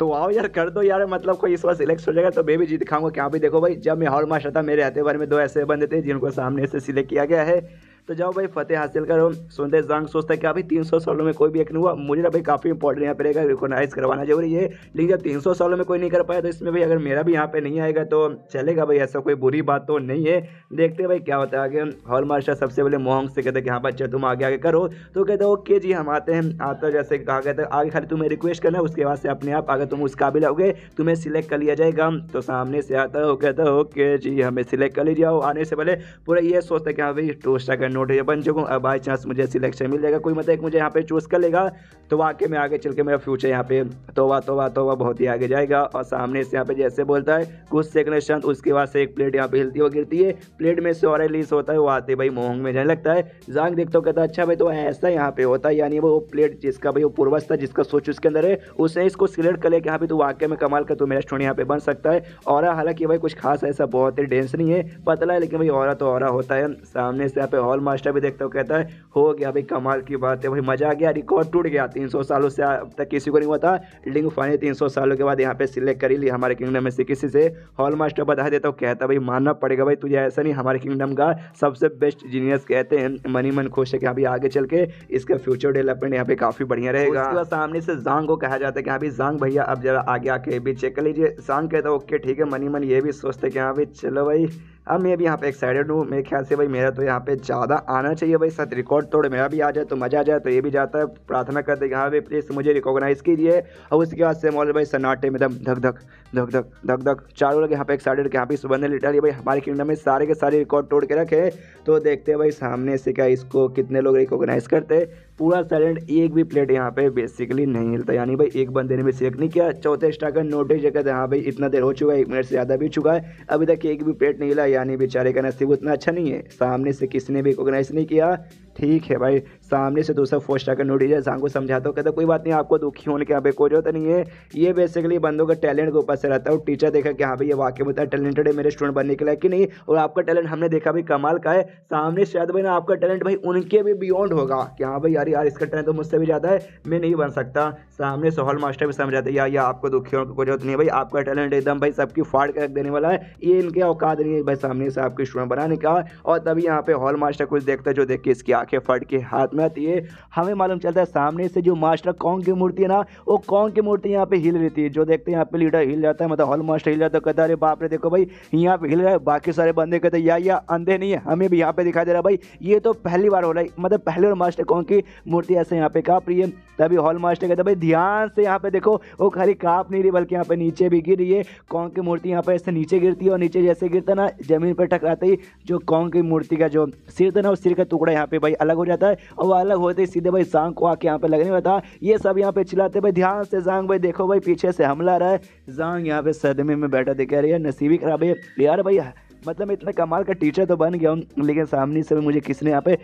तो आओ यार कर दो यार, मतलब कोई इस बार सिलेक्ट हो जाएगा तो मैं भी जीत दिखाऊंगा। क्या भी देखो भाई, जब मैं हॉल मास्टर था मेरे हथे भर में 2 ऐसे बंदे थे जिनको सामने से सिलेक्ट किया गया है। तो जाओ भाई फतेह हासिल करो। सुनते जांग सोचता है कि अभी 300 सालों में कोई भी एक नहीं हुआ, मुझे ना भाई काफ़ी इंपॉर्टेंट यहाँ पे रहेगा, रिकॉग्नाइज करवाना जरूरी है। लेकिन जब 300 सालों में कोई नहीं कर पाया तो इसमें भाई अगर मेरा भी यहाँ पे नहीं आएगा तो चलेगा भाई, ऐसा कोई बुरी बात तो नहीं है। देखते हैं भाई क्या होता है आगे। हॉल मास्टर सबसे पहले मोहंग से कहते हैं कि हाँ बच्चा तुम आगे आगे करो, तो कहते हैं ओके जी हम आते हैं। आता जैसे कहा कहते हैं आगे खाली तुम्हें रिक्वेस्ट करना है, उसके बाद से अपने आप अगर तुम उस काबिल हो गए तुम्हें सिलेक्ट कर लिया जाएगा। तो सामने से आता है वो कहता है ओके जी हमें सिलेक्ट कर लीजिए। आने से पहले पूरा ये सोचता है कि हाँ भाई 2 स्टार का नोट बन चुका, बाई चांस मुझे सिलेक्शन मिल जाएगा, कोई मतलब एक मुझे यहाँ पे चूज कर लेगा तो वाकई में आगे चल के मेरा फ्यूचर यहाँ पे तोबा तोबा तोबा बहुत ही आगे जाएगा। और सामने से यहाँ पे जैसे बोलता है कुछ सेकंड शांत, उसके बाद से एक प्लेट यहाँ पे हिलती हुई गिरती है, प्लेट में से और रिलीज होता है, वो आते भाई मोहंग में जाने लगता है। जांग देखता हूँ कहता है अच्छा भाई तो ऐसा यहाँ पे होता है, यानी वो प्लेट जिसका भाई वो पूर्वज था जिसका सोच उसके अंदर है उसने इसको सिलेक्ट कर लिया कि यहाँ पे तो वाकई में कमाल का तो मेरा स्टूडेंट यहाँ पे बन सकता है। और हालांकि भाई कुछ खास ऐसा बहुत ही डेंस नहीं है, पतला है, लेकिन भाई और तो और होता है। सामने से यहाँ पे हॉल मास्टर भी देखता हूँ कहता है हो गया भाई कमाल की बात है भाई, मजा आ गया, रिकॉर्ड टूट गया, 300 सालों से अब तक किसी को नहीं हुआ था, लेकिन फाइनली 300 सालों के बाद यहाँ पे सिलेक्ट कर ही लिया हमारे किंगडम में से किसी से। हॉल मास्टर बता देता हूँ कहता भाई मानना पड़ेगा भाई तुझे, ऐसा नहीं हमारे किंगडम का सबसे बेस्ट जीनियस कहते हैं। मनी मन खुश है कि अभी आगे चल के इसका फ्यूचर डेवलपमेंट यहाँ पे काफी बढ़िया रहेगा। उसके बाद सामने से जांग को कहा जाता है कि हाँ भाई जांग भैया अब जरा आगे आके भी चेक कर लीजिए। जांग कहता है ओके ठीक है। मनी मन ये भी सोचते कि हाँ भाई चलो भाई अब मैं भी यहाँ पे एक्साइटेड हूँ, मेरे ख्याल से भाई मेरा तो यहाँ पे ज़्यादा आना चाहिए भाई, साथ रिकॉर्ड तोड़ मेरा भी आ जाए तो मज़ा आ जाए। तो ये भी जाता है, प्रार्थना करते कि हाँ भाई प्लीज़ मुझे रिकॉग्नाइज़ कीजिए। और उसके बाद से मौल भाई सन्नाटे में दम धक धक धक धक धक धक चारों लोग यहाँ पे एक्साइटेड कि यहाँ पे इस बंदे लिटरली भाई हमारे किंगडम में सारे के सारे रिकॉर्ड तोड़ के रखे। तो देखते हैं भाई सामने से क्या इसको कितने लोग रिकॉग्नाइज़ करते। पूरा साइलेंट, एक भी प्लेट यहाँ पे बेसिकली नहीं हिलता, यानी भाई एक बंदे ने भी सिलेक्ट नहीं किया। चौथे स्टार का नोटिस जगह हाँ भाई इतना देर हो चुका है, 1 मिनट से ज़्यादा भी चुका है, अभी तक एक भी प्लेट नहीं हिला, यानी बेचारे का नसीब उतना अच्छा नहीं है। सामने से किसी ने भी रिकॉग्नाइज नहीं किया। ठीक है भाई, सामने से दूसरा 4 स्टार का नोटिस है, सांग को समझाता हूँ कहता कोई बात नहीं, आपको दुखी होने के यहाँ पे कोई जरूरत नहीं है, ये बेसिकली बंदों का टैलेंट के ऊपर से रहता है। और टीचर देखा कि हाँ भाई ये वाकई में टैलेंटेड है मेरे स्टूडेंट बनने के लिए कि नहीं, और आपका टैलेंट हमने देखा भाई कमाल का है। सामने शायद भाई ना आपका टैलेंट भाई उनके भी बियॉन्ड होगा कि हाँ भाई यार इसका टैलेंट तो मुझसे भी ज़्यादा है, मैं नहीं बन सकता। सामने से हॉल मास्टर भी समझाते हैं या आपको दुखी होने की कोई जरूरत नहीं है भाई, आपका टैलेंट एकदम भाई सबकी फाड़ के रख देने वाला है, ये इनके औकात नहीं है भाई सामने से आपके स्टूडेंट बनाने का। और तभी यहाँ पे हॉल मास्टर कुछ देखता है जो देख के इसकी आंखें फट के हाथ में आती है। हमें मालूम चलता है सामने से जो मास्टर कॉन्ग की मूर्ति है ना, वो कॉन्ग की मूर्ति यहाँ पे हिल रही थी। जो देखते हैं यहाँ पे लीडर हिल जाता है, मतलब हॉल मास्टर हिल जाता है, कहता है अरे बाप रे देखो भाई यहाँ पे हिल रहा है। बाकी सारे बंदे कहते हैं या अंधे नहीं है, हमें भी यहाँ पे दिखाई दे रहा है भाई, ये तो पहली बार हो रहा है, मतलब पहले बार मास्टर कॉन्ग की मूर्ति ऐसे यहाँ पे काँप रही है। तभी हॉल मास्टर कहता है भाई ध्यान से यहाँ पे देखो, वो खाली काँप नहीं रही बल्कि यहाँ पे नीचे भी गिर रही है। कॉन्ग की मूर्ति यहाँ पे ऐसे नीचे गिरती है, और नीचे जैसे गिरता ना जमीन पर टकराते ही जो कॉन्ग की मूर्ति का जो सिर था ना, उस सिर का टुकड़ा यहाँ पे भाई अलग हो जाता है, और वो अलग होते ही सीधे भाई जांग को आके यहाँ पे लगने वाला था। ये सब यहाँ पे चिल्लाते भाई ध्यान से जांग भाई देखो भाई पीछे से हमला आ रहा है। जांग यहाँ पे सदमे में बैठा दिखा रही है, नसीबी खराब है यार भाई, मतलब मैं इतना कमाल का टीचर तो बन गया हूँ, लेकिन सामने से मुझे किसने यहाँ पे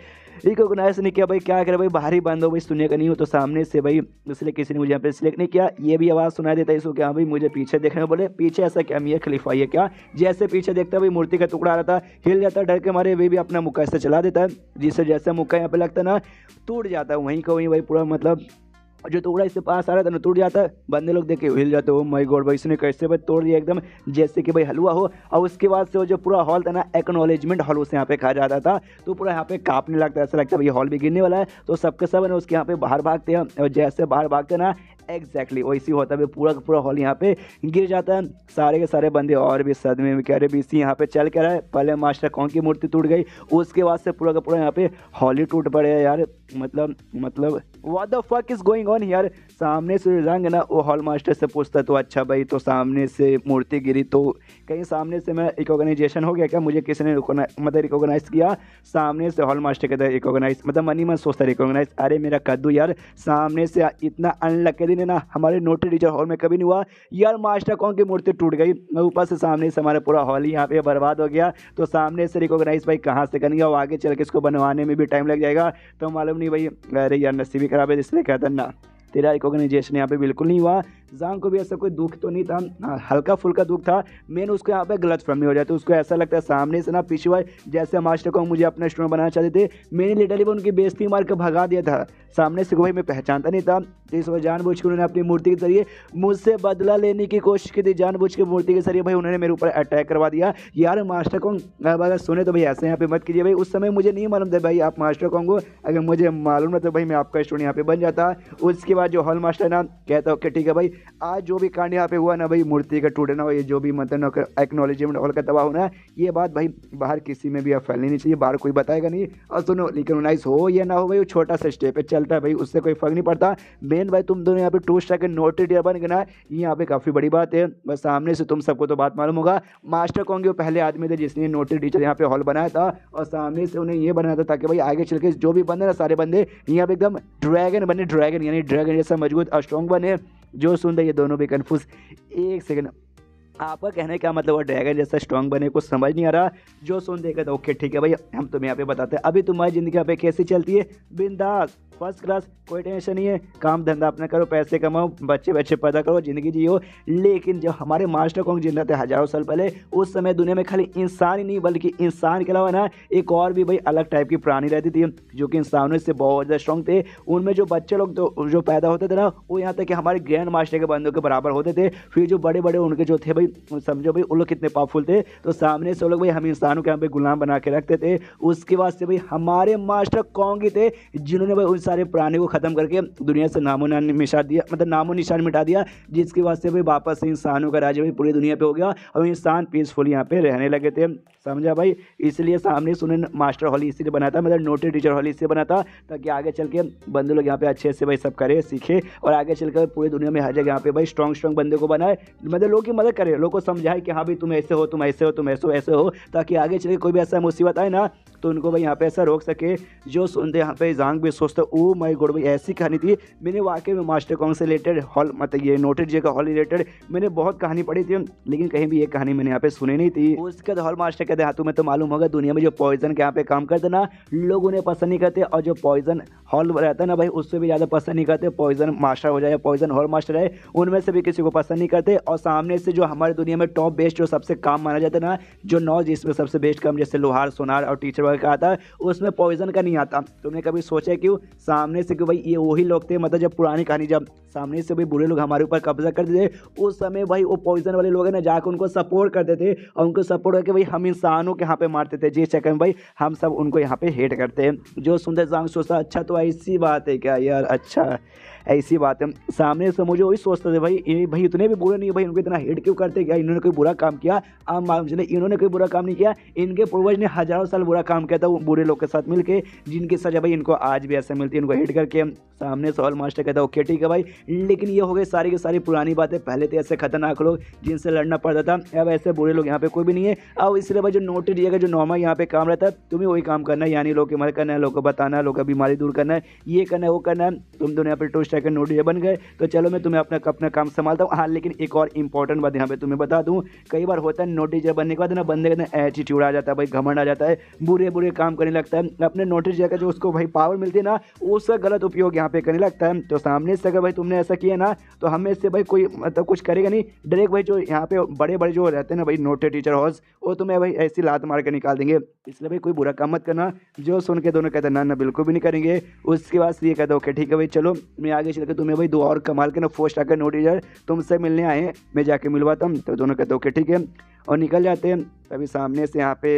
रिकॉग्नाइज नहीं किया भाई, क्या करे भाई बाहरी बंद हो भाई, सुनने का नहीं हो। तो सामने से भाई इसलिए किसी ने मुझे यहाँ पे सिलेक्ट नहीं किया। ये भी आवाज़ सुनाई देता है इसको क्या भाई मुझे पीछे देखने बोले, पीछे ऐसा क्या मियां खलीफा ये क्या, जैसे पीछे देखता भाई मूर्ति का टुकड़ा आ रहा था, हिल जाता डर के मारे, वे भी अपना मुक्का ऐसे चला देता है, जिससे जैसे मुक्का यहाँ पे लगता है ना टूट जाता है, वहीं का वहीं भाई पूरा मतलब जो टुकड़ा इससे पास आ रहा था ना टूट जाता है। बंदे लोग देख के हिल जाते हो, माय गॉड भाई इसने कैसे भाई तोड़ दिया एकदम जैसे कि भाई हलवा हो। और उसके बाद से वो जो पूरा हॉल था ना एक्नॉलेजमेंट हॉल उसे यहाँ पे कहा जाता था, तो पूरा यहाँ पे कांपने लगता है, ऐसा लगता है भाई हॉल भी गिरने वाला है। तो सबके सब ना उसके यहाँ पे बाहर भागते हैं, और जैसे बाहर भागते ना एग्जैक्टली वैसी होता है, पूरा का पूरा हॉल यहाँ पे गिर जाता है। सारे के सारे बंदे और भी सदमे में कह रहे बीसी यहाँ पे चल क्या रहा है। पहले मास्टर कॉन्ग की मूर्ति टूट गई, उसके बाद से पूरा का पूरा यहाँ पे हॉल ही टूट पड़े यार। मतलब what the fuck is going on यार। सामने से रंग ना वो हॉल मास्टर से पूछता तो अच्छा भाई, तो सामने से मूर्ति गिरी तो कहीं सामने से मैं रिकॉग्नाइजेशन हो गया क्या, मुझे किसी ने मतलब रिकॉग्नाइज किया। सामने से हॉल मास्टर कहता है रिकॉग्नाइज, मतलब मनी मन सोचता रिकॉग्नाइज। अरे मेरा कद्दू यार, सामने से इतना अनलकी दिन है ना हमारे नोटरी टीचर हॉल में कभी नहीं हुआ यार। मास्टर कॉन्ग की मूर्ति टूट गई, ऊपर से सामने से हमारा पूरा हॉल ही यहाँ पे बर्बाद हो गया। तो सामने से रिकॉग्नाइज भाई कहाँ से करेंगे, और आगे चल के इसको बनवाने में भी टाइम लग जाएगा। तो मालूम नहीं भाई, अरे यार नसीबी खराब है, इसलिए कहता ना तेरा रिकॉग्नाइजेशन यहाँ पे बिल्कुल नहीं हुआ। जांग को भी ऐसा कोई दुख तो नहीं था, हल्का फुल्का दुख था। मेन उसको यहाँ पे गलत फहमी हो जाती है, उसको ऐसा लगता है सामने से ना पिछवा जैसे मास्टर को मुझे अपना स्टूडेंट बनाना चाहते थे, मैंने लिटरली उनकी बेइज्जती मार के भगा दिया था। सामने से कोई मैं पहचानता नहीं था, तो इस वजह जानबूझ के उन्होंने अपनी मूर्ति के जरिए मुझसे बदला लेने की कोशिश की थी। जानबूझ के मूर्ति के जरिए भाई उन्होंने मेरे ऊपर अटैक करवा दिया यार। मास्टर को अगर सुने तो भाई ऐसे यहाँ पे मत कीजिए भाई। उस समय मुझे नहीं मालूम था भाई आप मास्टर को हो, अगर मुझे मालूम ना तो भाई मैं आपका स्टूडेंट यहाँ पे बन जाता। उसके बाद जो हॉल मास्टर ना कहता ओके ठीक है भाई, आज जो भी कांड यहाँ पे हुआ ना भाई, मूर्ति का टूटना हो, ये जो भी मतलब एक्नॉलेजमेंट हॉल का तबाह होना, ये बात भाई बाहर किसी में भी अब फैलनी नहीं चाहिए, बाहर कोई बताएगा नहीं। और सुनो रिकॉग्नाइज हो या ना हो भाई, वो छोटा सा स्टेप पे चलता है भाई, उससे कोई फर्क नहीं पड़ता। मेन भाई तुम दोनों यहाँ पे 2 स्टार के नोटरी टीचर बन गए ना, ये यहाँ पे काफ़ी बड़ी बात है। बस सामने से तुम सबको तो बात मालूम होगा, मास्टर कॉन्ग वो पहले आदमी थे जिसने नोटरी टीचर यहाँ पे हॉल बनाया था, और सामने से उन्हें ये बनाया था ताकि भाई आगे चल के जो भी बंदे ना सारे बंदे यहाँ पे एकदम ड्रैगन बने, ड्रैगन यानी ड्रैगन जैसा मजबूत और स्ट्रॉन्ग बने। जो सुनते ये दोनों भी कन्फ्यूज। एक सेकंड, आपका कहने का मतलब वो ड्रैगन जैसा स्ट्रॉन्ग बने, कुछ समझ नहीं आ रहा। जो सुन देगा तो ओके ठीक है भाई, हम तुम्हें यहाँ पे बताते हैं अभी तुम्हारी ज़िंदगी यहाँ पे कैसी चलती है। बिंदास फर्स्ट क्लास, कोई टेंशन नहीं है, काम धंधा अपना करो, पैसे कमाओ, बच्चे बच्चे पैदा करो, ज़िंदगी जियो। लेकिन जब हमारे मास्टर कॉन्ग जिंदा थे हज़ारों साल पहले, उस समय दुनिया में खाली इंसान ही नहीं बल्कि इंसान के अलावा ना एक और भी भाई अलग टाइप की प्राणी रहती थी जो कि इंसानों से बहुत ज़्यादा स्ट्रॉन्ग थे। उनमें जो बच्चे लोग तो जो पैदा होते थे ना, वो यहाँ तक कि हमारे ग्रैंड मास्टर के बंदों के बराबर होते थे। फिर जो बड़े बड़े उनके जो थे भाई, समझो भाई उन लोग कितने पावरफुल थे। तो सामने से वो लोग भाई हम इंसानों के यहाँ पे गुलाम बना के रखते थे। उसके बाद से भाई हमारे मास्टर कॉन्ग ही थे जिन्होंने भाई उन सारे प्राणियों को खत्म करके दुनिया से नामो निशान दिया, मतलब नामो निशान मिटा दिया, जिसकी वजह से भाई वापस से इंसानों का राज्य भाई पूरी दुनिया पे हो गया और इंसान पीसफुल यहाँ पे रहने लगे थे। समझा भाई, इसलिए सामने से उन्होंने मास्टर हॉल इसीलिए बना था, मतलब नोटरी टीचर हॉल इसलिए बना था ताकि आगे चल के बंदे लोग यहाँ पे अच्छे से भाई सब करे सीखे और आगे चल कर पूरी दुनिया में हर जगह यहाँ पे भाई स्ट्रॉन्ग बंदे को बनाए, मतलब लोगों की मदद करे, लोगों को समझाए कि हाँ भाई तुम ऐसे हो, तुम ऐसे हो, तुम ऐसे हो, ऐसे हो, ताकि आगे चल के कोई भी ऐसा मुसीबत आए ना तो उनको भाई यहाँ पे ऐसा रोक सके। जो सुनते यहाँ पे जांग भी सोचते ओ माय गॉड भाई ऐसी कहानी थी। मैंने वाकई में मास्टर कॉन्ग से रिलेटेड हॉल, मतलब ये नोटरी टीचर का हॉल रिलेटेड मैंने बहुत कहानी पढ़ी थी, लेकिन कहीं भी ये कहानी मैंने यहाँ पे सुनी नहीं थी। उसके हॉल मास्टर कहते हैं तुम्हें तो मालूम होगा दुनिया में जो पॉइजन के यहाँ पे काम करते ना, लोग उन्हें पसंद नहीं करते, और जो पॉइजन हॉल रहता है ना भाई उससे भी ज़्यादा पसंद नहीं करते। पॉइजन मास्टर हो जाए, पॉइजन हॉल मास्टर है, उनमें से भी किसी को पसंद नहीं करते। और सामने से जो हमारी दुनिया में टॉप बेस्ट जो सबसे काम माना जाता है ना, जो 9 जिसमें सबसे बेस्ट काम जैसे लोहार, सोनार और टीचर वगैरह का आता है, उसमें पॉइजन का नहीं आता। तुमने कभी सोचा क्यों? सामने से क्यों भाई ये वही लोग थे, मतलब जब पुरानी कहानी जब सामने से भाई बुरे लोग हमारे ऊपर कब्जा करते थे, उस समय भाई वो पॉइजन वाले लोग हैं ना जाकर उनको सपोर्ट करते थे और उनको सपोर्ट करके भाई हम इंसानों के यहाँ पे मारते थे, जिस चक्कर में भाई हम सब उनको यहाँ पे हेट करते हैं। जो सुंदर जांग सोचता अच्छा तो ऐसी बात है क्या यार, अच्छा ऐसी बात है। सामने से मुझे वही सोचते थे भाई ये भाई इतने भी बुरे नहीं, भाई उनको इतना हेट क्यों करते, क्या इन्होंने कोई बुरा काम किया? आप मान चले इन्होंने कोई बुरा काम नहीं किया, इनके पूर्वज ने हजारों साल बुरा काम किया था वो बुरे लोग के साथ मिलके, जिनकी सजा भाई इनको आज भी ऐसा मिलती है, इनको हेट करके। सामने से हॉल मास्टर कहता है ओके ठीक है भाई, लेकिन ये हो गई सारी की सारी पुरानी बातें, पहले तो ऐसे खतरनाक लोग जिनसे लड़ना पड़ता था, अब ऐसे बुरे लोग यहाँ पे कोई भी नहीं है। अब इसलिए भाई जो नोटरी टीचर का जो नॉर्मल यहाँ पे काम रहता है तुम्हें वही काम करना है, यानी लोग की मदद करना है, लोग को बताना है, लोग का बीमारी दूर करना है, ये करना है वो करना है। तुम दोनों यहाँ पे 2 स्टार के नोटरी टीचर बन गए तो चलो मैं तुम्हें अपना काम संभालता हूँ। हाँ लेकिन एक और इंपॉर्टेंट बात यहाँ पे तुम्हें बता दूँ, कई बार होता है नोटरी टीचर बनने के बाद ना बंदे का एटीट्यूड आ जाता है भाई, घमंड आ जाता है, बुरे बुरे काम करने लगता है, अपने नोटरी टीचर का जो उसको भाई पावर मिलती है ना उसका गलत उपयोग यहाँ पे करने लगता है। तो सामने से अगर भाई तुमने ऐसा किया ना तो हमें से भाई कोई मतलब कुछ करेगा नहीं, डायरेक्ट भाई जो यहाँ पे बड़े बड़े जो रहते हैं ना भाई नोटरी टीचर हाउस, वो तुम्हें भाई ऐसी लात मार के निकाल देंगे, इसलिए भाई कोई बुरा काम मत करना। जो सुन के दोनों कहते हैं ना बिल्कुल भी नहीं करेंगे। उसके बाद ये कहते ओके ठीक है भाई चलो मैं आगे चल के तुम्हें भाई 2 और कमाल के ना 4 स्टार का नोटरी टीचर तुमसे मिलने आए हैं, मैं जाके मिलवाता हूँ। तो दोनों कहते ओके ठीक है। और निकल जाते हैं। तभी सामने से यहाँ पे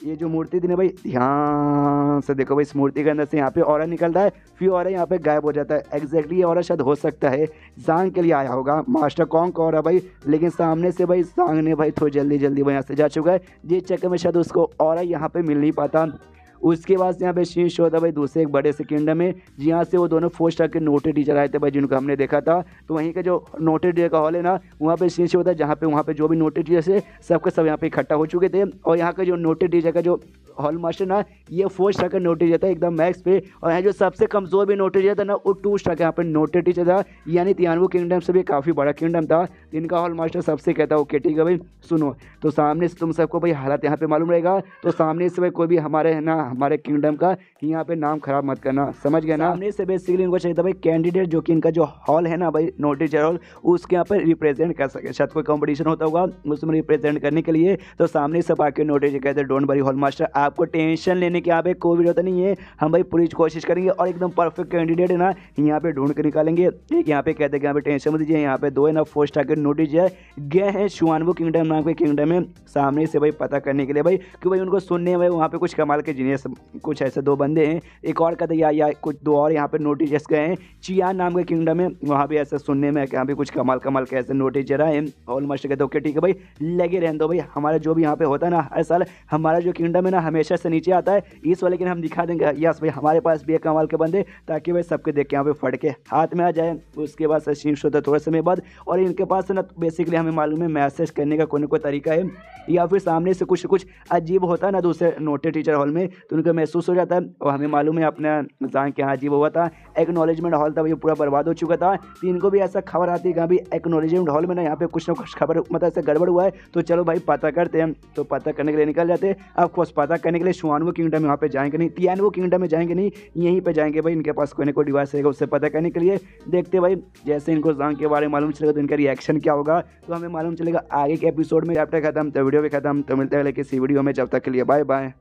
ये जो मूर्ति थी ना भाई, ध्यान से देखो भाई, इस मूर्ति के अंदर से यहाँ पे ऑरा निकलता है, फिर ऑरा यहाँ पे गायब हो जाता है। एग्जैक्टली ये ऑरा शायद हो सकता है जांग के लिए आया होगा, मास्टर कॉन्ग का ऑरा भाई, लेकिन सामने से भाई जांग ने भाई थोड़ी जल्दी जल्दी वहाँ से जा चुका है, जिस चक्कर में शायद उसको ऑरा यहाँ पे मिल नहीं पाता। उसके बाद यहाँ पे शीन शो था भाई दूसरे एक बड़े से किंगडम में, जहाँ से वो दोनों फोर्थ स्टार के नोटेड टीचर आए थे भाई, जिनको हमने देखा था। तो वहीं का जो नोटेड टीचर का हॉल है ना, वहाँ पे शीन शो था, जहाँ पे वहाँ पे जो भी नोटेड टीचर है सबके सब यहाँ पे इकट्ठा हो चुके थे। और यहाँ का जो नोटेड टीचर का जो हॉल मास्टर ना, ये 4 स्टार का नोटेड टीचर था एकदम मैक्स पे। और यहाँ जो सबसे कमज़ोर भी नोटेड टीचर था ना, वो 2 स्टार का यहाँ पे नोटेड टीचर था, यानी तियानवो किंगडम से भी काफ़ी बड़ा किंगडम था। इनका हॉल मास्टर सबसे कहता है ओके ठीक है भाई सुनो, तो सामने से तुम सबको भाई हालत यहाँ पे मालूम रहेगा, तो सामने से भाई कोई भी हमारे है ना हमारे किंगडम का कि यहाँ पे नाम खराब मत करना, समझ गया ना। सामने से बेसिकली इनको चाहिए था भाई कैंडिडेट जो कि इनका जो हॉल है ना भाई नोटेड टीचर हॉल, उसके यहाँ पर रिप्रेजेंट कर सके, शायद कोई कंपटीशन होता होगा उसमें रिप्रेजेंट करने के लिए। तो सामने से आके नोटेड टीचर कहते हैं डोंट वरी हॉल मास्टर, आपको टेंशन लेने की यहाँ पे कोई भी जरूरत नहीं है, हम भाई पूरी कोशिश करेंगे और एकदम परफेक्ट कैंडिडेट है ना यहाँ पे ढूंढ के निकालेंगे। एक यहाँ पे कहते हैं कि यहाँ पे टेंशन मत दीजिए, यहाँ पे 2 है ना 4 स्टार के नोटेड टीचर गए हैं शुआनवो किंगडम नाम के किंगडम में सामने से भाई पता करने के लिए भाई, कि भाई उनको सुनने में वहाँ पे कुछ कमाल के जीनियस कुछ ऐसे 2 बंदे हैं। एक और कहते हैं या कुछ 2 और यहाँ पे नोटेड टीचर्स गए हैं चियान नाम के किंगडम में, वहाँ पे ऐसा सुनने में यहाँ पे कुछ कमाल कमाल के ऐसे नोटेड टीचर आए। हॉल मास्टर कहते ओके ठीक है भाई लगे रहने दो भाई, हमारा जो भी यहाँ पे होता है ना हर साल हमारा जो किंगडम है ना हमेशा से नीचे आता है, इस वाले लेकिन हम दिखा देंगे यस भाई हमारे पास भी है कमाल के बंदे, ताकि भाई सबके देख के यहाँ पे फट के हाथ में आ जाए। उसके बाद सीन होता है थोड़े समय बाद, और इनके पास ना बेसिकली हमें मालूम है मैसेज करने का कोई ना कोई तरीका है, या फिर सामने से कुछ अजीब होता है ना दूसरे नोटेड टीचर हॉल में, तो उनको महसूस हो जाता है। और हमें मालूम है अपने जान के यहाँ अजीब हुआ था, एक्नॉलेजमेंट हॉल था भाई पूरा बर्बाद हो चुका था। तो इनको भी ऐसा खबर आती है कि अभी एक्नॉलेजमेंट हॉल में ना यहाँ पे कुछ ना कुछ खबर मतलब ऐसे गड़बड़ हुआ है, तो चलो भाई पता करते हैं। तो पता करने के लिए निकल जाते हैं। अब कोर्स पता करने के लिए शुआनवो किंगडम में वहाँ पे जाएंगे नहीं, तियानवो किंगडम में जाएंगे नहीं, यहीं पे जाएंगे भाई, इनके पास कोई ना कोई डिवाइस रहेगा उससे पता करने के लिए। देखते भाई जैसे इनको जांग के बारे में मालूम चलेगा तो इनका रिएक्शन क्या होगा, तो हमें मालूम चलेगा आगे के एपिसोड में। चैप्टर खत्म तो वीडियो भी खत्म, तो मिलते हैं किसी वीडियो में, जब तक के लिए बाय बाय।